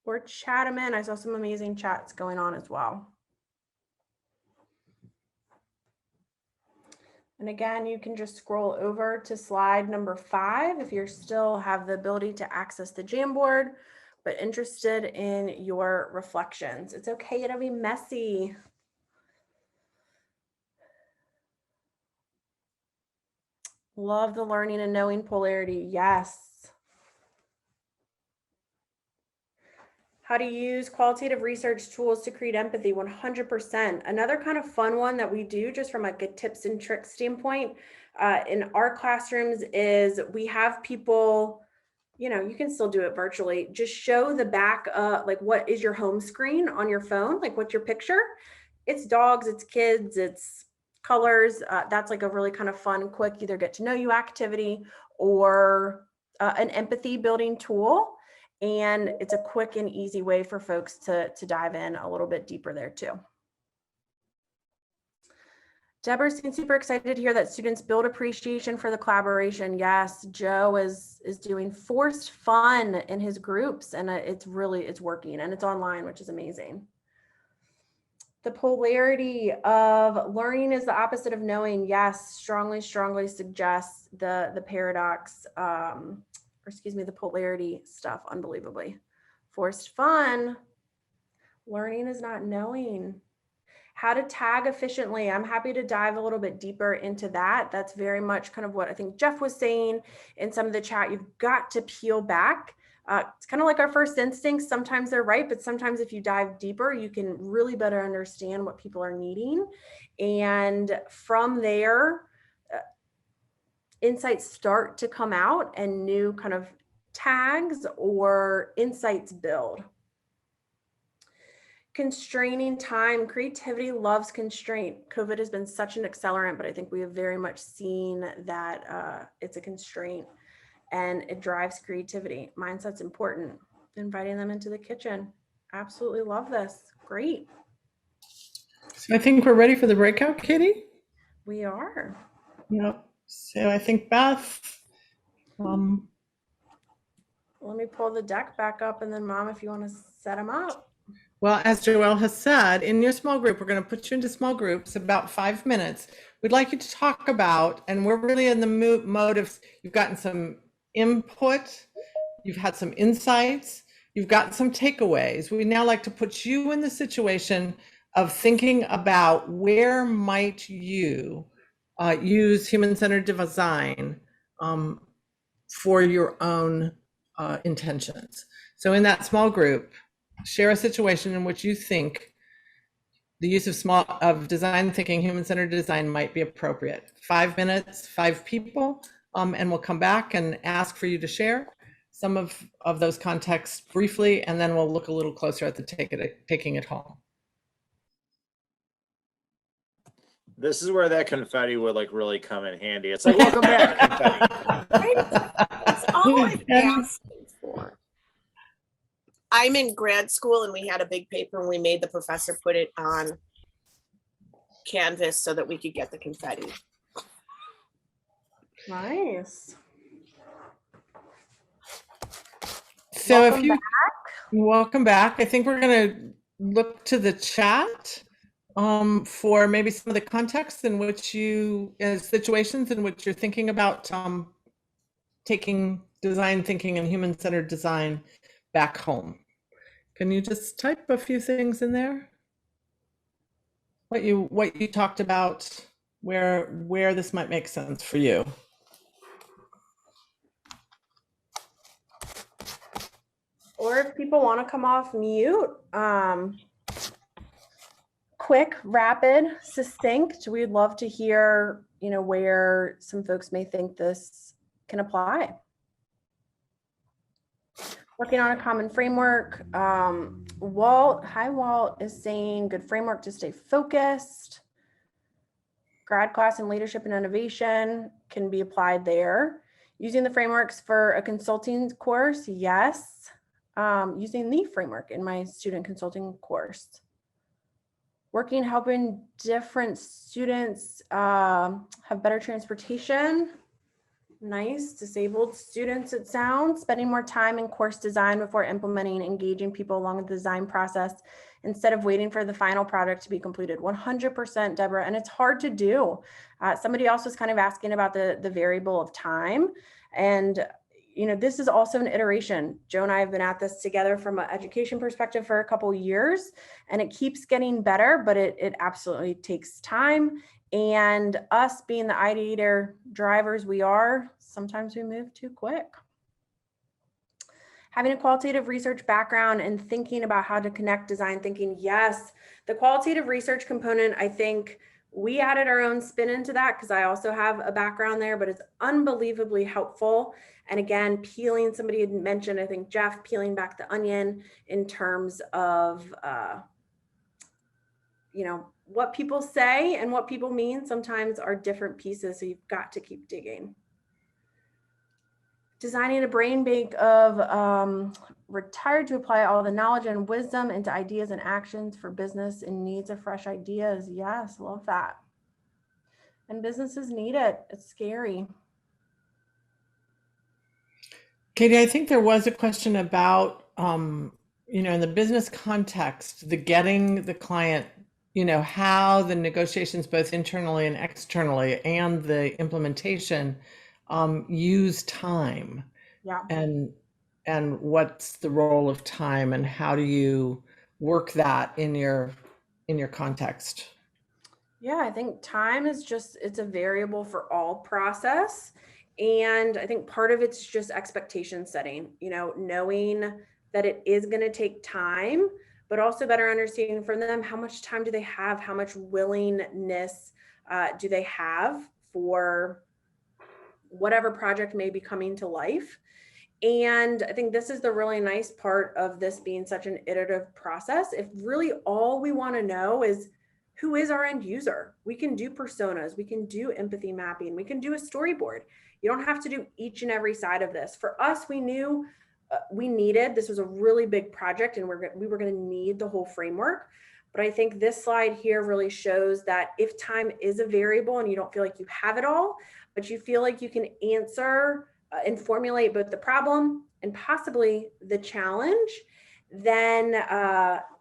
Or chat them in. I saw some amazing chats going on as well. And again, you can just scroll over to slide number 5 if you still have the ability to access the Jamboard, but interested in your reflections. It's okay to be messy. Love the learning and knowing polarity. Yes. How to use qualitative research tools to create empathy, 100%. Another kind of fun one that we do just from like a tips and tricks standpoint in our classrooms is we have people, you know, you can still do it virtually, just show the back, like what is your home screen on your phone? Like what's your picture? It's dogs, it's kids, it's colors. That's like a really kind of fun, quick, either get to know you activity or an empathy building tool. And it's a quick and easy way for folks to dive in a little bit deeper there too. Deborah seems super excited to hear that students build appreciation for the collaboration. Yes, Joe is doing forced fun in his groups, and it's working, and it's online, which is amazing. The polarity of learning is the opposite of knowing. Yes, strongly suggests the paradox, the polarity stuff, unbelievably. Forced fun, Learning is not knowing. How to tag efficiently. I'm happy to dive a little bit deeper into that. That's very much kind of what I think Jeff was saying in some of the chat. You've got to peel back. It's kind of like our first instincts. Sometimes they're right, but sometimes if you dive deeper, you can really better understand what people are needing. And from there, insights start to come out and new kind of tags or insights build. Constraining time. Creativity loves constraint. COVID has been such an accelerant, but I think we have very much seen that it's a constraint and it drives creativity. Mindset's important. Inviting them into the kitchen. Absolutely love this. Great. So I think we're ready for the breakout, Katie. We are. Yep. So I think Beth. Let me pull the deck back up, and then Mom, if you want to set them up. Well, as Joelle has said, in your small group, we're going to put you into small groups, about 5 minutes. We'd like you to talk about, and we're really in the mode of, you've gotten some input, you've had some insights, you've gotten some takeaways. We now like to put you in the situation of thinking about where might you use human-centered design for your own intentions. So in that small group, share a situation in which you think the use of design thinking, human-centered design might be appropriate. 5 minutes, 5 people, and we'll come back and ask for you to share some of those contexts briefly, and then we'll look a little closer at the taking it home. This is where that confetti would like really come in handy. It's like, welcome back, confetti. That's all I'm asking for. I'm in grad school and we had a big paper and we made the professor put it on canvas so that we could get the confetti. Nice. So Welcome welcome back. I think we're going to look to the chat for maybe some of the contexts in which situations in which you're thinking about taking design thinking and human-centered design back home. Can you just type a few things in there? What you talked about, where this might make sense for you. Or if people want to come off mute, quick, rapid, succinct. We'd love to hear, where some folks may think this can apply. Working on a common framework. Walt is saying good framework to stay focused. Grad class in leadership and innovation can be applied there. Using the frameworks for a consulting course, yes. Using the framework in my student consulting course. Helping different students have better transportation. Nice. Disabled students, it sounds. Spending more time in course design before implementing, engaging people along the design process instead of waiting for the final product to be completed. 100%, Deborah. And it's hard to do. Somebody else was kind of asking about the variable of time. And this is also an iteration. Joe and I have been at this together from an education perspective for a couple of years, and it keeps getting better, but it absolutely takes time. And us being the ideator drivers we are, sometimes we move too quick. Having a qualitative research background and thinking about how to connect design thinking. Yes, the qualitative research component, I think we added our own spin into that because I also have a background there, but it's unbelievably helpful. And again, somebody had mentioned, I think Jeff, peeling back the onion in terms of, what people say and what people mean sometimes are different pieces. So you've got to keep digging. Designing a brain bank of retired to apply all the knowledge and wisdom into ideas and actions for business in needs of fresh ideas. Yes, love that. And businesses need it. It's scary. Katie, I think there was a question about, in the business context, the getting the client, how the negotiations both internally and externally and the implementation use time. Yeah. And what's the role of time and how do you work that in your context? Yeah, I think time is just, it's a variable for all process. And I think part of it's just expectation setting, knowing that it is going to take time, but also better understanding from them how much time do they have, how much willingness do they have for whatever project may be coming to life. And I think this is the really nice part of this being such an iterative process. If really all we want to know is who is our end user, we can do personas, we can do empathy mapping, we can do a storyboard. You don't have to do each and every side of this. For us, we knew this was a really big project and we were going to need the whole framework. But I think this slide here really shows that if time is a variable and you don't feel like you have it all, but you feel like you can answer and formulate both the problem and possibly the challenge, then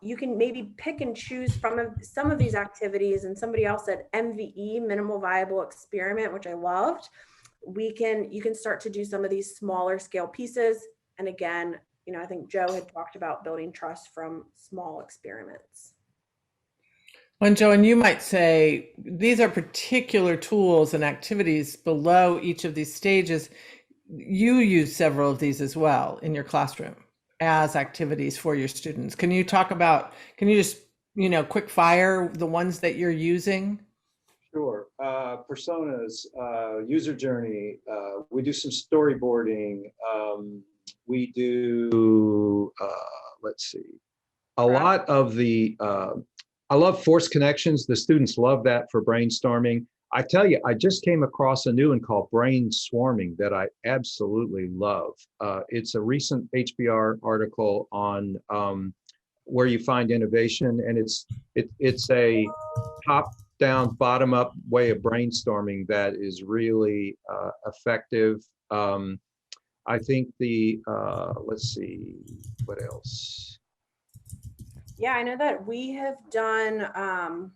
you can maybe pick and choose from some of these activities. And somebody else said MVE, minimal viable experiment, which I loved. You can start to do some of these smaller scale pieces. And again, I think Joe had talked about building trust from small experiments. And Joe, and you might say these are particular tools and activities below each of these stages. You use several of these as well in your classroom as activities for your students. Can you just, quick fire the ones that you're using? Sure. Personas, user journey. We do some storyboarding. We do, let's see, a lot of the, I love forced connections. The students love that for brainstorming. I tell you, I just came across a new one called Brain Swarming that I absolutely love. It's a recent HBR article on where you find innovation, and it's a top-down, bottom-up way of brainstorming that is really effective. I think let's see, what else? Yeah, I know that we have done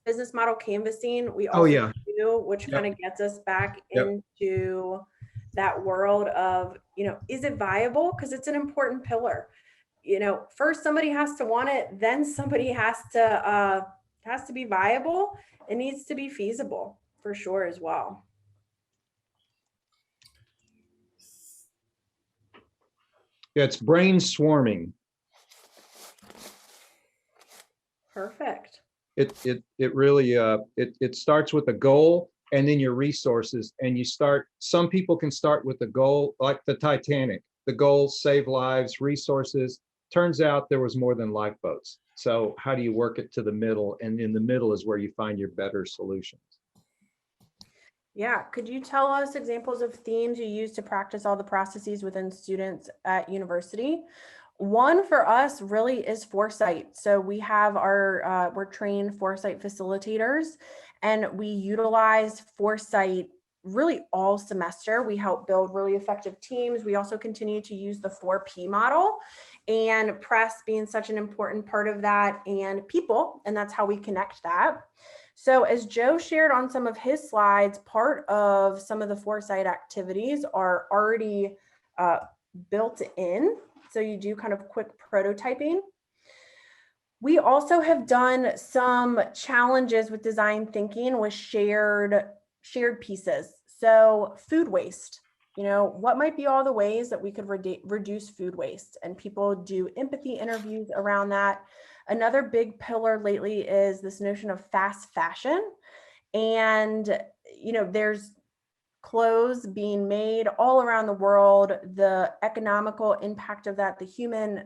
business model canvassing. We also do, which kind of gets us back into that world of, is it viable? Because it's an important pillar. First somebody has to want it, then somebody has to be viable. It needs to be feasible for sure as well. Yeah, it's brain swarming. Perfect. It really it starts with a goal and then your resources, and some people can start with the goal, like the Titanic. The goal, save lives, resources. Turns out there was more than lifeboats. So how do you work it to the middle? And in the middle is where you find your better solutions. Yeah, could you tell us examples of themes you use to practice all the processes within students at university? One for us really is foresight. So we have we're trained foresight facilitators, and we utilize foresight really all semester. We help build really effective teams. We also continue to use the 4P model, and press being such an important part of that, and people, and that's how we connect that. So as Joe shared on some of his slides, part of some of the foresight activities are already built in. So you do kind of quick prototyping. We also have done some challenges with design thinking with shared pieces. So food waste, what might be all the ways that we could reduce food waste? And people do empathy interviews around that. Another big pillar lately is this notion of fast fashion. And, there's clothes being made all around the world, the economical impact of that, the human,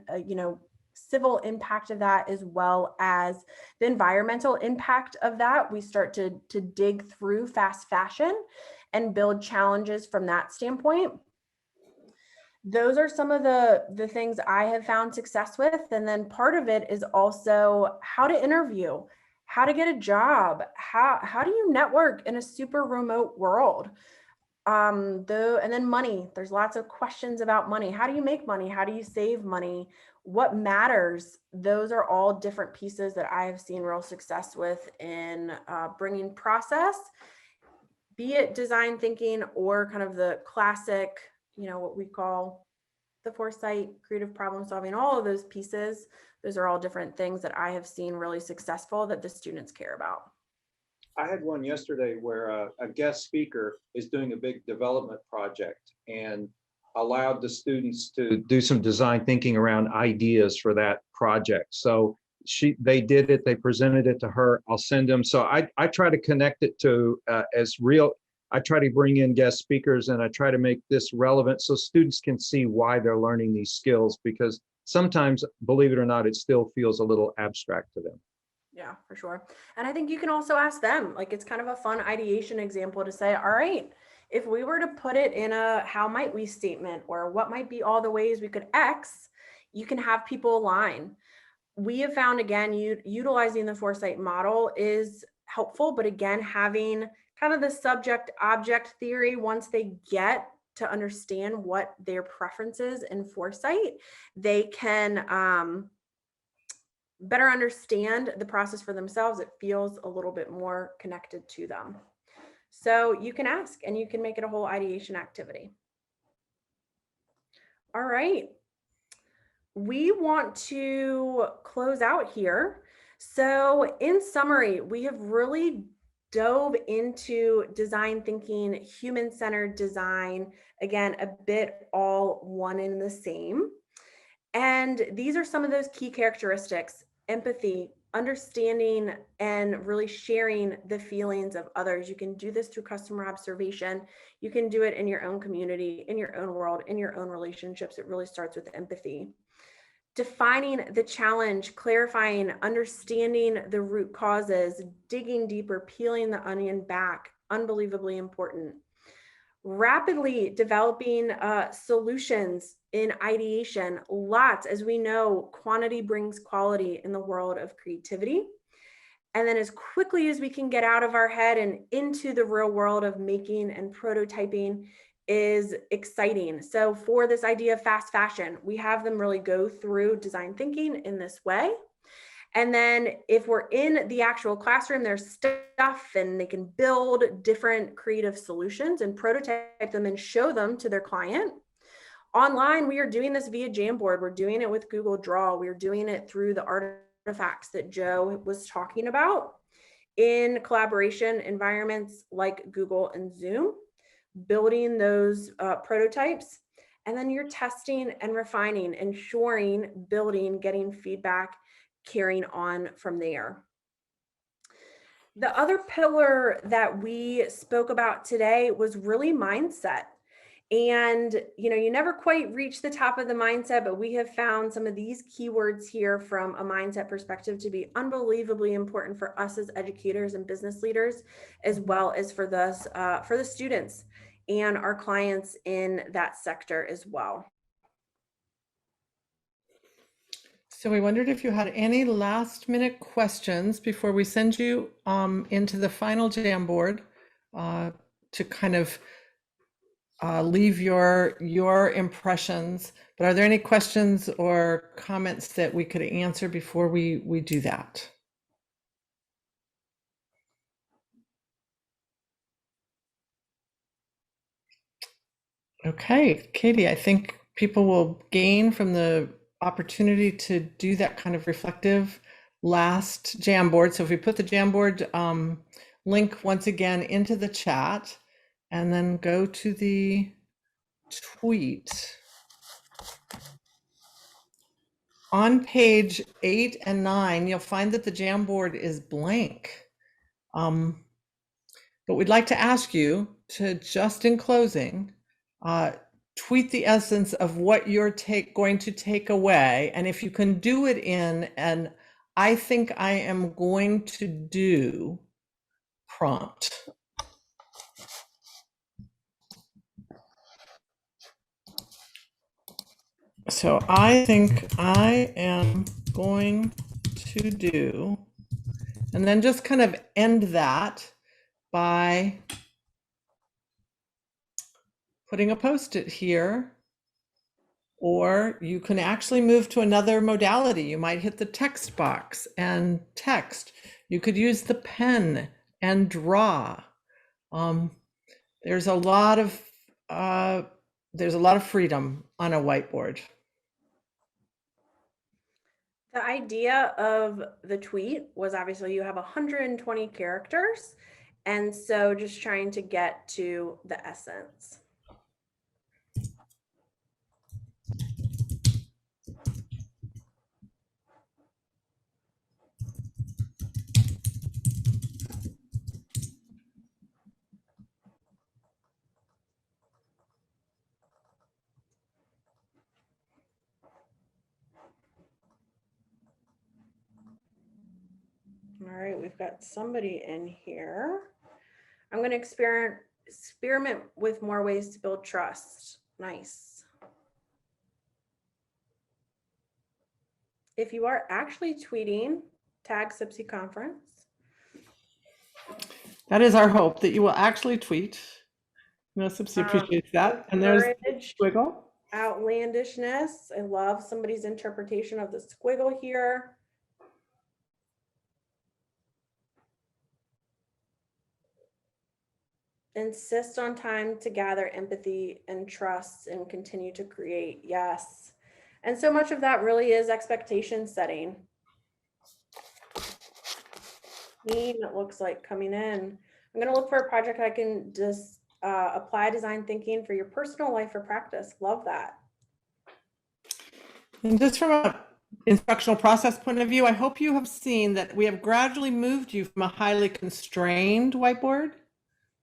civil impact of that, as well as the environmental impact of that. We start to dig through fast fashion and build challenges from that standpoint. Those are some of the things I have found success with. And then part of it is also how to interview, how to get a job, how do you network in a super remote world? And then money. There's lots of questions about money. How do you make money? How do you save money? What matters? Those are all different pieces that I have seen real success with in bringing process, be it design thinking or kind of the classic, what we call the foresight, creative problem solving, all of those pieces, those are all different things that I have seen really successful that the students care about. I had one yesterday where a guest speaker is doing a big development project and allowed the students to do some design thinking around ideas for that project. So they did it, they presented it to her. I'll send them. So I try to connect it to as real. I try to bring in guest speakers and I try to make this relevant so students can see why they're learning these skills, because sometimes, believe it or not, it still feels a little abstract to them. Yeah, for sure. And I think you can also ask them, like, it's kind of a fun ideation example to say, all right, if we were to put it in a how might we statement, or what might be all the ways we could X, you can have people align. We have found, again, utilizing the foresight model is helpful, but again, having kind of the subject object theory, once they get to understand what their preferences in foresight, they can better understand the process for themselves. It feels a little bit more connected to them. So you can ask and you can make it a whole ideation activity. All right. We want to close out here. So in summary, we have really dove into design thinking, human-centered design, again, a bit all one and the same. And these are some of those key characteristics: empathy, understanding, and really sharing the feelings of others. You can do this through customer observation. You can do it in your own community, in your own world, in your own relationships. It really starts with empathy. Defining the challenge, clarifying, understanding the root causes, digging deeper, peeling the onion back, unbelievably important. Rapidly developing solutions in ideation, lots, as we know, quantity brings quality in the world of creativity. And then as quickly as we can get out of our head and into the real world of making and prototyping is exciting. So for this idea of fast fashion, we have them really go through design thinking in this way. And then if we're in the actual classroom, there's stuff and they can build different creative solutions and prototype them and show them to their client. Online, we are doing this via Jamboard. We're doing it with Google Draw. We're doing it through the artifacts that Joe was talking about in collaboration environments like Google and Zoom, building those prototypes. And then you're testing and refining, ensuring, building, getting feedback, carrying on from there. The other pillar that we spoke about today was really mindset. And, you never quite reach the top of the mindset, but we have found some of these keywords here from a mindset perspective to be unbelievably important for us as educators and business leaders, as well as for the students and our clients in that sector as well. So we wondered if you had any last minute questions before we send you into the final Jamboard to kind of leave your impressions. But are there any questions or comments that we could answer before we do that? Okay, Katie, I think people will gain from the opportunity to do that kind of reflective last Jamboard. So if we put the Jamboard link once again into the chat and then go to the tweet. On page 8 and 9, you'll find that the Jamboard is blank. But we'd like to ask you to, just in closing, tweet the essence of what you're going to take away. And if you can do it in an I think I am going to do prompt. So I think I am going to do, and then just kind of end that by putting a Post-it here. Or you can actually move to another modality. You might hit the text box and text. You could use the pen and draw. There's a lot of there's a lot of freedom on a whiteboard. The idea of the tweet was obviously you have 120 characters. And so just trying to get to the essence. All right, we've got somebody in here. I'm going to experiment with more ways to build trust. Nice. If you are actually tweeting, tag CPSI conference. That is our hope, that you will actually tweet. CPSI appreciates that. And there's the squiggle. Outlandishness. I love somebody's interpretation of the squiggle here. Insist on time to gather empathy and trust and continue to create. Yes. And so much of that really is expectation setting. It looks like coming in. I'm going to look for a project I can just apply design thinking for your personal life or practice. Love that. And just from an instructional process point of view, I hope you have seen that we have gradually moved you from a highly constrained whiteboard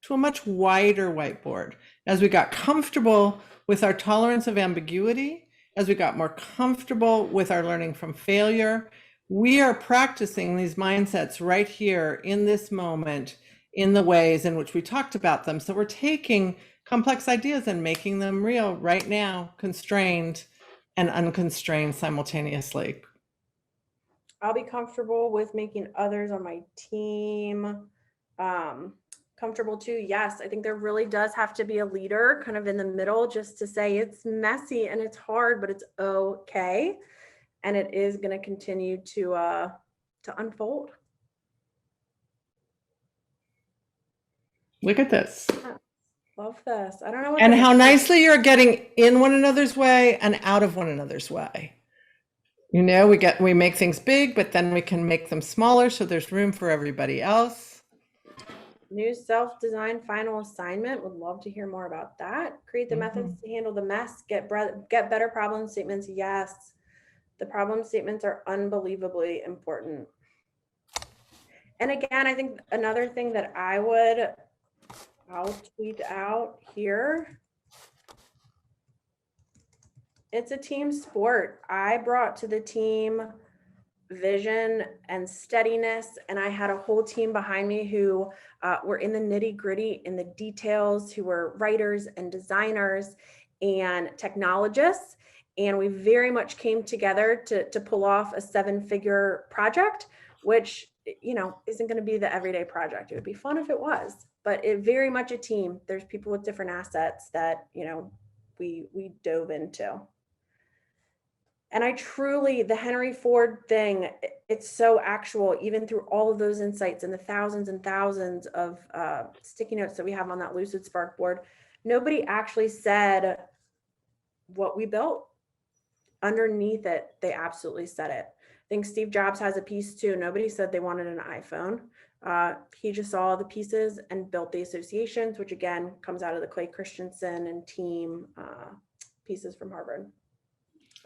to a much wider whiteboard. As we got comfortable with our tolerance of ambiguity, as we got more comfortable with our learning from failure, we are practicing these mindsets right here in this moment in the ways in which we talked about them. So we're taking complex ideas and making them real right now, constrained and unconstrained simultaneously. I'll be comfortable with making others on my team comfortable too. Yes, I think there really does have to be a leader kind of in the middle just to say it's messy and it's hard, but it's okay. And it is going to continue to unfold. Look at this. Love this. I don't know what and how nicely you're getting in one another's way and out of one another's way. You know, we make things big, but then we can make them smaller so there's room for everybody else. New self-designed final assignment. Would love to hear more about that. Create the methods to handle the mess. Get better problem statements. Yes, the problem statements are unbelievably important. And again, I think another thing that I'll tweet out here. It's a team sport. I brought to the team vision and steadiness, and I had a whole team behind me who were in the nitty gritty, in the details, who were writers and designers and technologists. And we very much came together to pull off a 7-figure project, which, you know, isn't going to be the everyday project. It would be fun if it was, but it very much a team. There's people with different assets that, you know, we dove into. And I truly, the Henry Ford thing, it's so actual, even through all of those insights and the thousands and thousands of sticky notes that we have on that Lucid Spark board. Nobody actually said what we built. Underneath it, they absolutely said it. I think Steve Jobs has a piece too. Nobody said they wanted an iPhone. He just saw the pieces and built the associations, which again comes out of the Clay Christensen and team pieces from Harvard.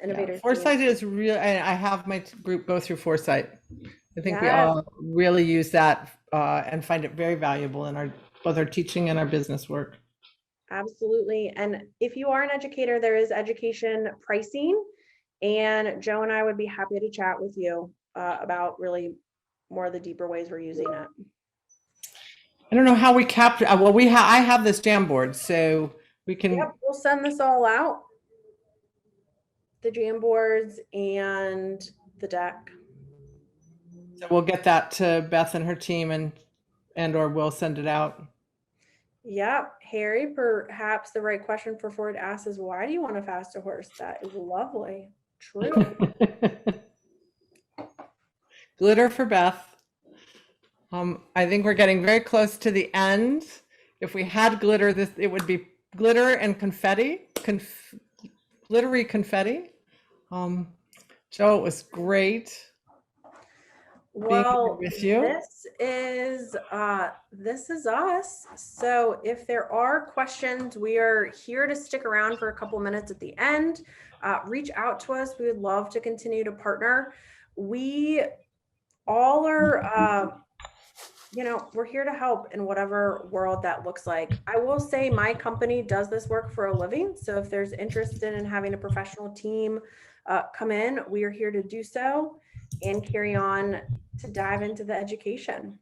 Innovators. Yeah, Foresight is real. I have my group go through Foresight. I think we all really use that and find it very valuable in both our teaching and our business work. Absolutely. And if you are an educator, there is education pricing, and Joe and I would be happy to chat with you about really more of the deeper ways we're using it. I don't know how we capture. Well, I have this Jamboard, so we can. Yep, we'll send this all out. The Jamboards and the deck. So we'll get that to Beth and her team, and or we'll send it out. Yep. Harry, perhaps the right question for Ford asks is, why do you want to fast a horse? That is lovely. True. Glitter for Beth. I think we're getting very close to the end. If we had glitter, it would be glitter and confetti. glittery confetti. Joe, it was great being here Well, with you. this is us. So if there are questions, we are here to stick around for a couple minutes at the end. Reach out to us. We would love to continue to partner. We all are, we're here to help in whatever world that looks like. I will say my company does this work for a living. So if there's interest in having a professional team come in, we are here to do so and carry on to dive into the education.